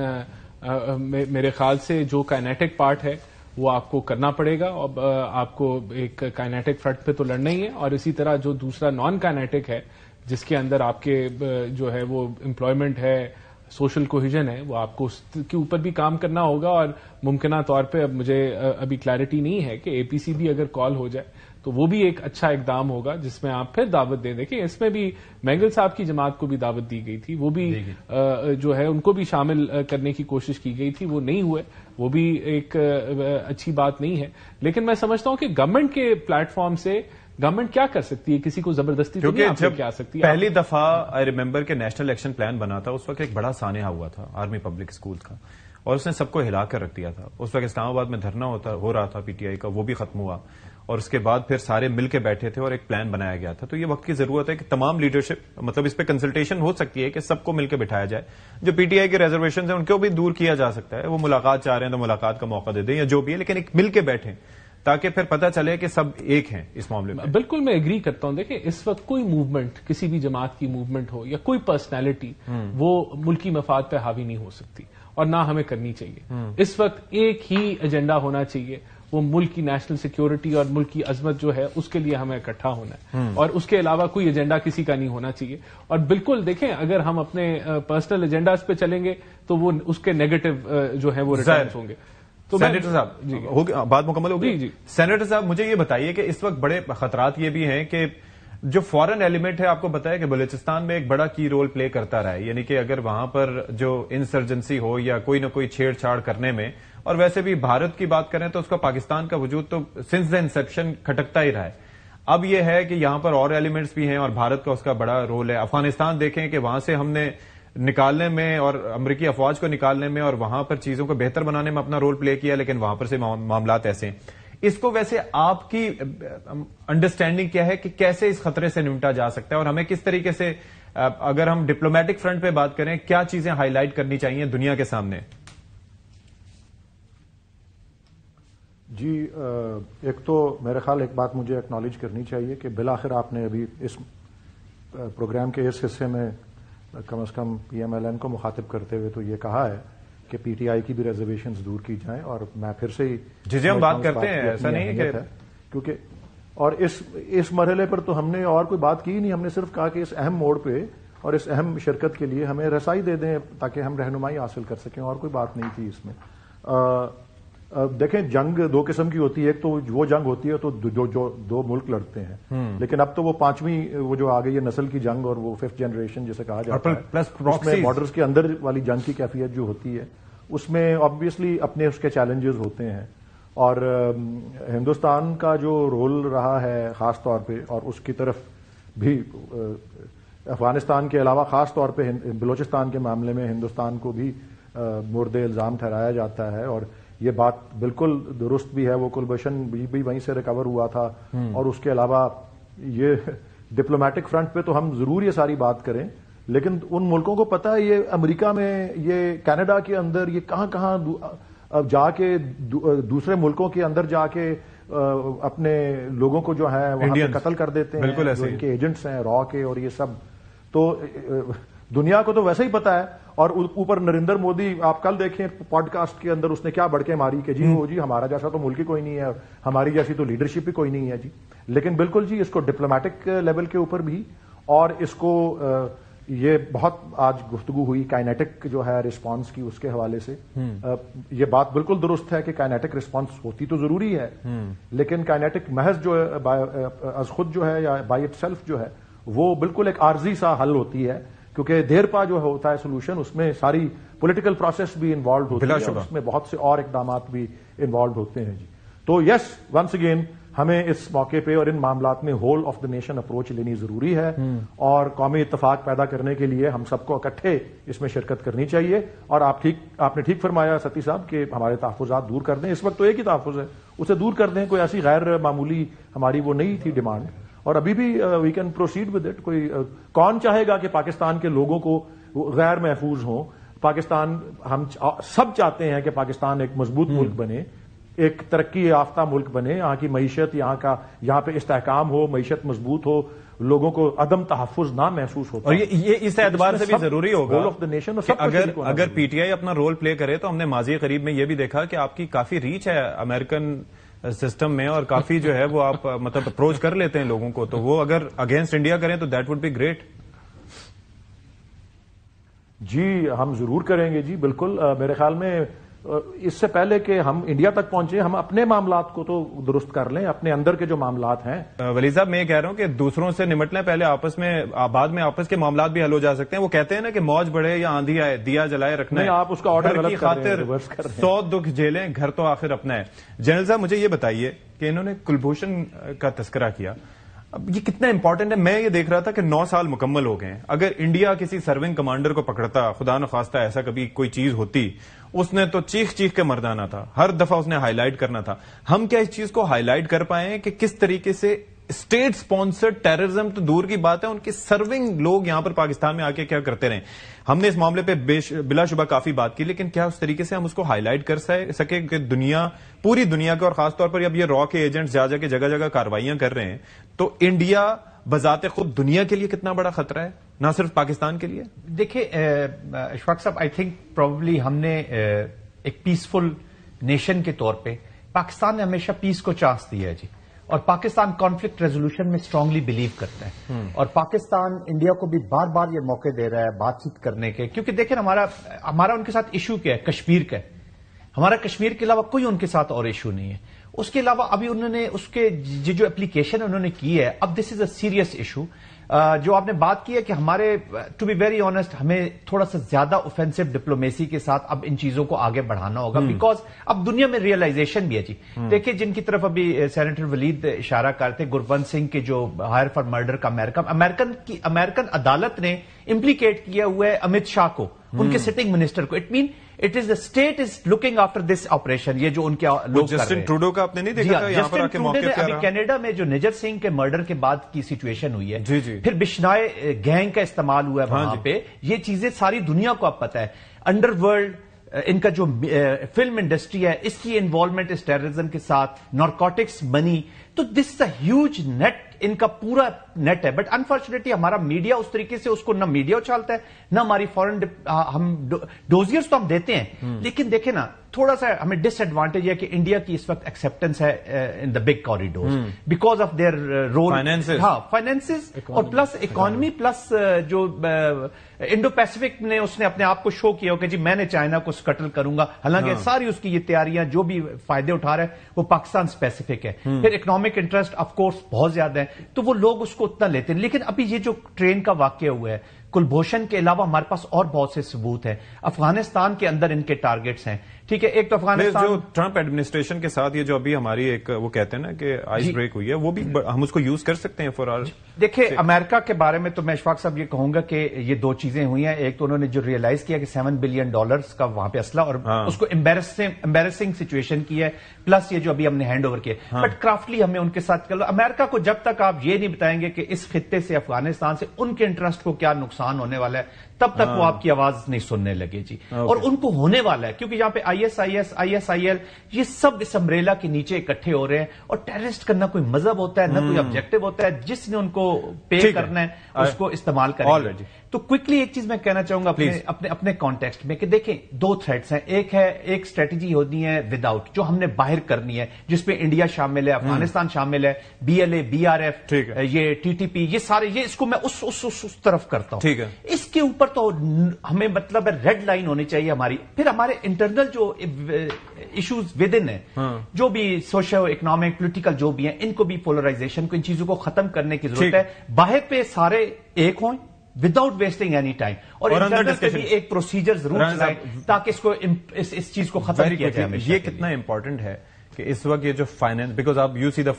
میرے خیال سے جو کائنیٹک پارٹ ہے وہ آپ کو کرنا پڑے گا. اب آپ کو ایک کائنیٹک فرنٹ پہ تو لڑنا ہی ہے, اور اسی طرح جو دوسرا نان کائنیٹک ہے جس کے اندر آپ کے جو ہے وہ امپلائمنٹ ہے, سوشل کوہیژن ہے, وہ آپ کو اس کے اوپر بھی کام کرنا ہوگا. اور ممکنہ طور پہ اب مجھے ابھی کلیئرٹی نہیں ہے کہ اے پی سی بھی اگر کال ہو جائے تو وہ بھی ایک اچھا اقدام ہوگا جس میں آپ پھر دعوت دیں. دیکھیں, اس میں بھی مینگل صاحب کی جماعت کو بھی دعوت دی گئی تھی, وہ بھی جو ہے ان کو بھی شامل کرنے کی کوشش کی گئی تھی, وہ نہیں ہوئے, وہ بھی ایک اچھی بات نہیں ہے. لیکن میں سمجھتا ہوں کہ گورنمنٹ کے پلیٹ فارم سے گورنمنٹ کیا کر سکتی ہے, کسی کو زبردستی تو نہیں آپ کیا سکتی. پہلی دفعہ آئی ریمبر کہ نیشنل ایکشن پلان بنا تھا, اس وقت ایک بڑا سانحہ ہوا تھا آرمی پبلک اسکول کا, اور اس نے سب کو ہلا کر رکھ دیا تھا. اس وقت اسلام آباد میں دھرنا ہو رہا تھا پی ٹی آئی کا, وہ بھی ختم ہوا, اور اس کے بعد پھر سارے مل کے بیٹھے تھے اور ایک پلان بنایا گیا تھا. تو یہ وقت کی ضرورت ہے کہ تمام لیڈرشپ, مطلب اس پہ کنسلٹیشن ہو سکتی ہے کہ سب کو مل کے بٹھایا جائے. جو پی ٹی آئی کے ریزرویشنز ہیں ان کو بھی دور کیا جا سکتا ہے, وہ ملاقات چاہ رہے ہیں تو ملاقات کا موقع دے دیں یا جو بھی ہے, لیکن ایک مل کے بیٹھیں تاکہ پھر پتہ چلے کہ سب ایک ہیں اس معاملے میں. بالکل میں ایگری کرتا ہوں. دیکھیں اس وقت کوئی موومنٹ، کسی بھی جماعت کی موومنٹ ہو یا کوئی پرسنالٹی، وہ ملکی مفاد پہ حاوی نہیں ہو سکتی اور نہ ہمیں کرنی چاہیے. اس وقت ایک ہی ایجنڈا ہونا چاہیے، وہ ملک کی نیشنل سیکیورٹی اور ملک کی عظمت جو ہے اس کے لیے ہمیں اکٹھا ہونا ہے، اور اس کے علاوہ کوئی ایجنڈا کسی کا نہیں ہونا چاہیے. اور بالکل دیکھیں اگر ہم اپنے پرسنل ایجنڈاز پہ چلیں گے تو وہ اس کے نیگیٹو جو ہے وہ ریٹرنز ہوں گے. تو سینیٹر صاحب بات مکمل ہوگی. جی. سینیٹر صاحب مجھے یہ بتائیے کہ اس وقت بڑے خطرات یہ بھی ہیں کہ جو فورن ایلیمنٹ ہے، آپ کو پتا ہے کہ بلوچستان میں ایک بڑا کی رول پلے کرتا رہا ہے، یعنی کہ اگر وہاں پر جو انسرجنسی ہو یا کوئی نہ کوئی چھیڑ چھاڑ کرنے میں، اور ویسے بھی بھارت کی بات کریں تو اس کا پاکستان کا وجود تو سنس دا انسپشن کھٹکتا ہی رہا ہے. اب یہ ہے کہ یہاں پر اور ایلیمنٹس بھی ہیں اور بھارت کا اس کا بڑا رول ہے. افغانستان دیکھیں کہ وہاں سے ہم نے نکالنے میں اور امریکی افواج کو نکالنے میں اور وہاں پر چیزوں کو بہتر بنانے میں اپنا رول پلے کیا، لیکن وہاں پر سے معاملات ایسے ہیں. اس کو ویسے آپ کی انڈرسٹینڈنگ کیا ہے کہ کیسے اس خطرے سے نمٹا جا سکتا ہے، اور ہمیں کس طریقے سے، اگر ہم ڈپلومیٹک فرنٹ پہ بات کریں، کیا چیزیں ہائی لائٹ کرنی چاہیے دنیا کے سامنے؟ جی ایک تو میرے خیال ایک بات مجھے ایکنالج کرنی چاہیے کہ بالآخر آپ نے ابھی اس پروگرام کے اس حصے میں کم از کم پی ایم ایل این کو مخاطب کرتے ہوئے تو یہ کہا ہے کہ پی ٹی آئی کی بھی ریزرویشنز دور کی جائیں، اور میں پھر سے جی ہم بات کرتے ہیں، ایسا نہیں کہ کیونکہ اور اس مرحلے پر تو ہم نے اور کوئی بات کی نہیں، ہم نے صرف کہا کہ اس اہم موڑ پہ اور اس اہم شرکت کے لیے ہمیں رسائی دے دیں تاکہ ہم رہنمائی حاصل کر سکیں، اور کوئی بات نہیں تھی اس میں. دیکھیں جنگ دو قسم کی ہوتی ہے، ایک تو وہ جنگ ہوتی ہے تو جو دو ملک لڑتے ہیں، لیکن اب تو وہ پانچویں وہ جو آ گئی ہے نسل کی جنگ، اور وہ 5th جنریشن جسے کہا جاتا ہے، اس میں بارڈرز کے اندر والی جنگ کی کیفیت جو ہوتی ہے اس میں آبویسلی اپنے اس کے چیلنجز ہوتے ہیں. اور ہندوستان کا جو رول رہا ہے خاص طور پہ، اور اس کی طرف بھی افغانستان کے علاوہ خاص طور پہ بلوچستان کے معاملے میں ہندوستان کو بھی مورد الزام ٹھہرایا جاتا ہے، اور یہ بات بالکل درست بھی ہے. وہ کلبھوشن بھی وہیں سے ریکور ہوا تھا، اور اس کے علاوہ یہ ڈپلومیٹک فرنٹ پہ تو ہم ضرور یہ ساری بات کریں، لیکن ان ملکوں کو پتہ ہے یہ امریکہ میں، یہ کینیڈا کے اندر، یہ کہاں کہاں جا کے دوسرے ملکوں کے اندر جا کے اپنے لوگوں کو جو ہے وہاں پہ قتل کر دیتے ہیں، جو ان کے ایجنٹس ہیں را کے اور یہ سب. تو دنیا کو تو ویسے ہی پتا ہے. اور اوپر نریندر مودی، آپ کل دیکھیں پوڈ کاسٹ کے اندر اس نے کیا بڑکے ماری کہ جی ہمارا جیسا تو ملک ہی کوئی نہیں ہے، ہماری جیسی تو لیڈرشپ ہی کوئی نہیں ہے جی. لیکن بالکل جی اس کو ڈپلومیٹک لیول کے اوپر بھی، اور اس کو یہ بہت آج گفتگو ہوئی کائنیٹک جو ہے رسپانس کی، اس کے حوالے سے یہ بات بالکل درست ہے کہ کائنیٹک رسپانس ہوتی تو ضروری ہے، لیکن کائنیٹک محض جو از خود جو ہے یا بائی اٹ سیلف جو ہے وہ بالکل ایک عارضی سا حل ہوتی ہے، کیونکہ دیر پا جو ہوتا ہے سولوشن، اس میں ساری پولیٹیکل پروسیس بھی انوالوڈ ہوتی ہے، اس میں بہت سے اور اقدامات بھی انوالوڈ ہوتے ہیں جی. تو یس ونس اگین ہمیں اس موقع پہ اور ان معاملات میں whole of the nation approach لینی ضروری ہے، اور قومی اتفاق پیدا کرنے کے لیے ہم سب کو اکٹھے اس میں شرکت کرنی چاہیے. اور آپ نے ٹھیک فرمایا ستی صاحب کہ ہمارے تحفظات دور کر دیں. اس وقت تو ایک ہی تحفظ ہے، اسے دور کر دیں. کوئی ایسی غیر معمولی ہماری وہ نہیں تھی ڈیمانڈ، اور ابھی بھی we can proceed with it. کوئی کون چاہے گا کہ پاکستان کے لوگوں کو غیر محفوظ ہوں؟ پاکستان، ہم سب چاہتے ہیں کہ پاکستان ایک مضبوط ملک بنے، ایک ترقی یافتہ ملک بنے، یہاں کی معیشت، یہاں پہ استحکام ہو، معیشت مضبوط ہو، لوگوں کو عدم تحفظ نہ محسوس ہوتا. اور یہ اس اعتبار سے بھی ضروری ہوگا آف دا نیشن کہ اگر پی ٹی آئی اپنا رول پلے کرے تو ہم نے ماضی قریب میں یہ بھی دیکھا کہ آپ کی کافی ریچ ہے امریکن سسٹم میں، اور کافی جو ہے وہ آپ مطلب اپروچ کر لیتے ہیں لوگوں کو. تو وہ اگر اگینسٹ انڈیا کریں تو دیٹ وڈ بی گریٹ. جی ہم ضرور کریں گے جی، بالکل. میرے خیال میں اس سے پہلے کہ ہم انڈیا تک پہنچے، ہم اپنے معاملات کو تو درست کر لیں، اپنے اندر کے جو معاملات ہیں. ولی صاحب میں یہ کہہ رہا ہوں کہ دوسروں سے نمٹ لیں پہلے، آپس میں بعد میں آپس کے معاملات بھی حل ہو جا سکتے ہیں. وہ کہتے ہیں نا کہ موج بڑھے یا آندھی آئے دیا جلائے رکھنا ہے، آپ اس کا آرڈر غلط کر رہے ہیں، ریورس کر رہے ہیں. 100 دکھ جھیلیں گھر تو آخر اپنا ہے. جنرل صاحب مجھے یہ بتائیے کہ انہوں نے کلبھوشن کا تذکرہ کیا، اب یہ کتنا امپورٹنٹ ہے؟ میں یہ دیکھ رہا تھا کہ 9 سال مکمل ہو گئے ہیں. اگر انڈیا کسی سرونگ کمانڈر کو پکڑتا، خدا نخواستہ ایسا کبھی کوئی چیز ہوتی، اس نے تو چیخ کے مردانا تھا، ہر دفعہ اس نے ہائی لائٹ کرنا تھا. ہم کیا اس چیز کو ہائی لائٹ کر پائے کہ کس طریقے سے اسٹیٹ سپانسرڈ ٹیررزم تو دور کی بات ہے، ان کے سرونگ لوگ یہاں پر پاکستان میں آ کے کیا کرتے رہے. ہم نے اس معاملے پہ بلا شبہ کافی بات کی، لیکن کیا اس طریقے سے ہم اس کو ہائی لائٹ کر سکے کہ دنیا، پوری دنیا کے، اور خاص طور پر اب یہ را کے ایجنٹس جا کے جگہ جگہ کارروائیاں کر رہے ہیں، تو انڈیا بذات خود دنیا کے لیے کتنا بڑا خطرہ ہے، نہ صرف پاکستان کے لیے؟ دیکھیں اشفاق صاحب، آئی تھنک پروبیبلی ہم نے ایک پیسفل نیشن کے طور پہ پاکستان نے ہمیشہ پیس کو چانس دیا ہے جی، اور پاکستان کانفلکٹ ریزولوشن میں اسٹرانگلی بلیو کرتا ہے، اور پاکستان انڈیا کو بھی بار بار یہ موقع دے رہا ہے بات چیت کرنے کے، کیونکہ دیکھیں ہمارا ان کے ساتھ ایشو کیا ہے، کشمیر کا ہے. ہمارا کشمیر کے علاوہ کوئی ان کے ساتھ اور ایشو نہیں ہے. اس کے علاوہ ابھی انہوں نے اس کے جو اپلیکیشن انہوں نے کی ہے، اب دس از اے سیریس ایشو. جو آپ نے بات کی ہے کہ ہمارے، ٹو بی ویری آنےسٹ، ہمیں تھوڑا سا زیادہ اوفینسو ڈپلومیسی کے ساتھ اب ان چیزوں کو آگے بڑھانا ہوگا، بیکاز اب دنیا میں ریئلائزیشن بھی ہے جی. دیکھیں جن کی طرف ابھی سینیٹر ولید اشارہ کرتے، گرونت سنگھ کے جو ہائر فار مرڈر کا امریکن عدالت نے امپلیکیٹ کیا ہوا ہے امت شاہ کو، ان کے سٹنگ منسٹر کو. It mean it is the state is looking after this operation. یہ جو ان کے لوگ جسٹن ٹروڈو کا آپ نے نہیں دیکھا تھا یہاں پر آ کے موقع کیا رہا؟ کینیڈا میں جو نجر سنگھ کے مرڈر کے بعد کی سچویشن ہوئی ہے، جی جی، پھر بشنائے گینگ کا استعمال ہوا ہے وہاں پہ، یہ چیزیں ساری دنیا کو اب پتہ ہے. انڈر ورلڈ، ان کا جو فلم انڈسٹری ہے، اس کی انوالومنٹ اس ٹیررزم کے ساتھ، نارکوٹکس، منی، تو this is a huge net, ان کا پورا نیٹ ہے. بٹ انفارچونیٹلی ہمارا میڈیا اس طریقے سے اس کو نہ میڈیا اچھالتا ہے، نہ ہماری فورن، ہم ڈوزیئرز تو ہم دیتے ہیں، لیکن دیکھیں نا تھوڑا سا ہمیں ڈس ایڈوانٹیج ہے کہ انڈیا کی اس وقت ایکسپٹنس ہے in the big corridors because of their role, finances, اور پلس اکانومی، پلس جو انڈو پیسفک نے اس نے اپنے آپ کو شو کیا کہ جی میں نے چائنا کو سکٹل کروں گا، حالانکہ ساری اس کی یہ تیاریاں جو بھی فائدے اٹھا رہے ہیں وہ پاکستان اسپیسیفک ہے. پھر اکنامک انٹرسٹ آف کورس بہت زیادہ ہے، تو وہ لوگ اس کو اتنا لیتے ہیں. لیکن ابھی یہ جو ٹرین کا واقعہ ہوا ہے، کلبھوشن کے علاوہ ہمارے پاس اور بہت سے ثبوت ہیں. افغانستان کے اندر ان کے ٹارگٹس ہیں، ٹھیک ہے. ایک تو افغانستان جو ٹرمپ ایڈمنسٹریشن کے ساتھ یہ جو ابھی ہماری ایک وہ کہتے ہیں نا کہ آئس بریک ہوئی ہے، وہ بھی ہم اس کو یوز کر سکتے ہیں فار آر. دیکھیں امریکہ کے بارے میں تو میں اشفاق صاحب یہ کہوں گا کہ یہ دو چیزیں ہوئی ہیں. ایک تو انہوں نے جو ریئلائز کیا کہ $7 بلین کا وہاں پہ اسلحہ، اور اس کو امبیرسنگ سچویشن کی ہے، پلس یہ جو ابھی ہم نے ہینڈ اوور کیا. بٹ کرافٹلی ہمیں ان کے ساتھ امریکہ کو جب تک آپ یہ نہیں بتائیں گے کہ اس خطے سے، افغانستان سے ان کے انٹرسٹ کو کیا نقصان ہونے والا ہے، تب تک وہ آپ کی آواز نہیں سننے لگے جی. اور ان کو ہونے والا ہے، کیونکہ یہاں پہ ISIL یہ سب اس امبریلا کے نیچے اکٹھے ہو رہے ہیں. اور ٹیررسٹ کا نہ کوئی مذہب ہوتا ہے، نہ کوئی آبجیکٹو ہوتا ہے، جس نے ان کو پے کرنا ہے اس کو استعمال کریں گے. تو کوئکلی ایک چیز میں کہنا چاہوں گا اپنے کانٹیکسٹ میں کہ دیکھیں دو تھریٹس ہیں. ایک اسٹریٹجی ہوتی ہے ود آؤٹ، جو ہم نے باہر کرنی ہے، جس پہ انڈیا شامل ہے، افغانستان شامل ہے، BLA BRF، یہ TTP، یہ سارے، یہ اس کو میں اس طرف کرتا ہوں. ٹھیک ہے. اس کے اوپر تو ہمیں مطلب ریڈ لائن ہونی چاہیے ہماری. پھر ہمارے انٹرنل جو ایشوز ود ان ہیں، جو بھی سوشل اکنامک پولیٹیکل جو بھی ہیں، ان کو بھی پولرائزیشن کو، ان چیزوں کو ختم کرنے کی ضرورت ہے. باہر پہ سارے ایک ہوں وداؤٹ ویسٹنگ اینی ٹائم، اور انٹرنل پہ بھی ایک پروسیجر ضرور چلائیں تاکہ اس کو اس چیز کو ختم کیا جائے. یہ کتنا امپورٹنٹ ہے کہ اس وقت یہ جو فائنینس، بیکاز آپ you see the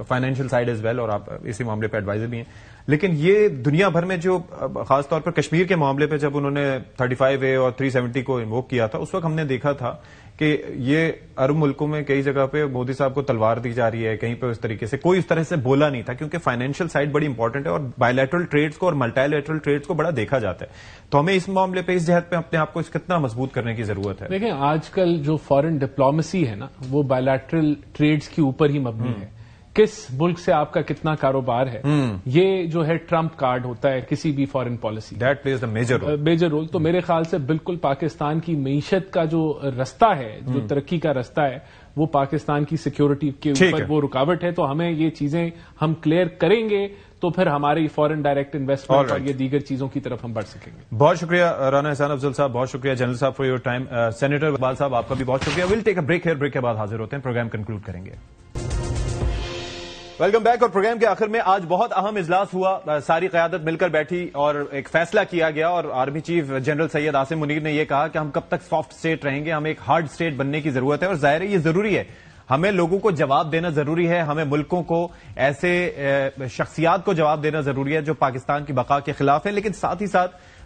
financial side as well, اور آپ اسی معاملے پہ ایڈوائزر بھی ہیں، لیکن یہ دنیا بھر میں جو خاص طور پر کشمیر کے معاملے پہ جب انہوں نے 35A اور 370 کو انووک کیا تھا، اس وقت ہم نے دیکھا تھا کہ یہ عرب ملکوں میں کئی جگہ پہ مودی صاحب کو تلوار دی جا رہی ہے، کہیں پہ اس طریقے سے کوئی اس طرح سے بولا نہیں تھا، کیونکہ فائنینشیل سائڈ بڑی امپورٹنٹ ہے اور بائی لیٹرل ٹریڈز کو اور ملٹی لیٹرل ٹریڈز کو بڑا دیکھا جاتا ہے. تو ہمیں اس معاملے پہ، اس جہت پہ اپنے آپ کو کتنا مضبوط کرنے کی ضرورت ہے. دیکھیں آج کل جو فارن ڈپلومیسی ہے نا، وہ بائی لیٹرل ٹریڈز کے اوپر ہی مبنی ہے. کس ملک سے آپ کا کتنا کاروبار ہے، یہ جو ہے ٹرمپ کارڈ ہوتا ہے کسی بھی foreign policy. That plays the major role. تو میرے خیال سے بالکل پاکستان کی معیشت کا جو رستہ ہے، جو ترقی کا رستہ ہے، وہ پاکستان کی سیکیورٹی کے اوپر وہ رکاوٹ ہے. تو ہمیں یہ چیزیں ہم کلیئر کریں گے تو پھر ہماری فورن ڈائریکٹ انویسٹمنٹ اور یہ دیگر چیزوں کی طرف ہم بڑھ سکیں گے. بہت شکریہ رانا احسان افضل صاحب، بہت شکریہ جنرل صاحب for your time. Senator Iqbal صاحب آپ کا بھی بہت شکریہ. We'll take a break here, break کے بعد حاضر ہوتے ہیں، پروگرام کنکلوڈ کریں گے. Welcome back. اور پروگرام کے آخر میں آج بہت اہم اجلاس ہوا، ساری قیادت مل کر بیٹھی اور ایک فیصلہ کیا گیا، اور army chief general Syed Asim Munir نے یہ کہا کہ ہم کب تک سافٹ اسٹیٹ رہیں گے، ہمیں ایک ہارڈ اسٹیٹ بننے کی ضرورت ہے. اور ظاہر ہے یہ ضروری ہے، ہمیں لوگوں کو جواب دینا ضروری ہے، ہمیں ملکوں کو، ایسے شخصیات کو جواب دینا ضروری ہے جو پاکستان کی بقا کے خلاف ہیں. لیکن ساتھ ہی ساتھ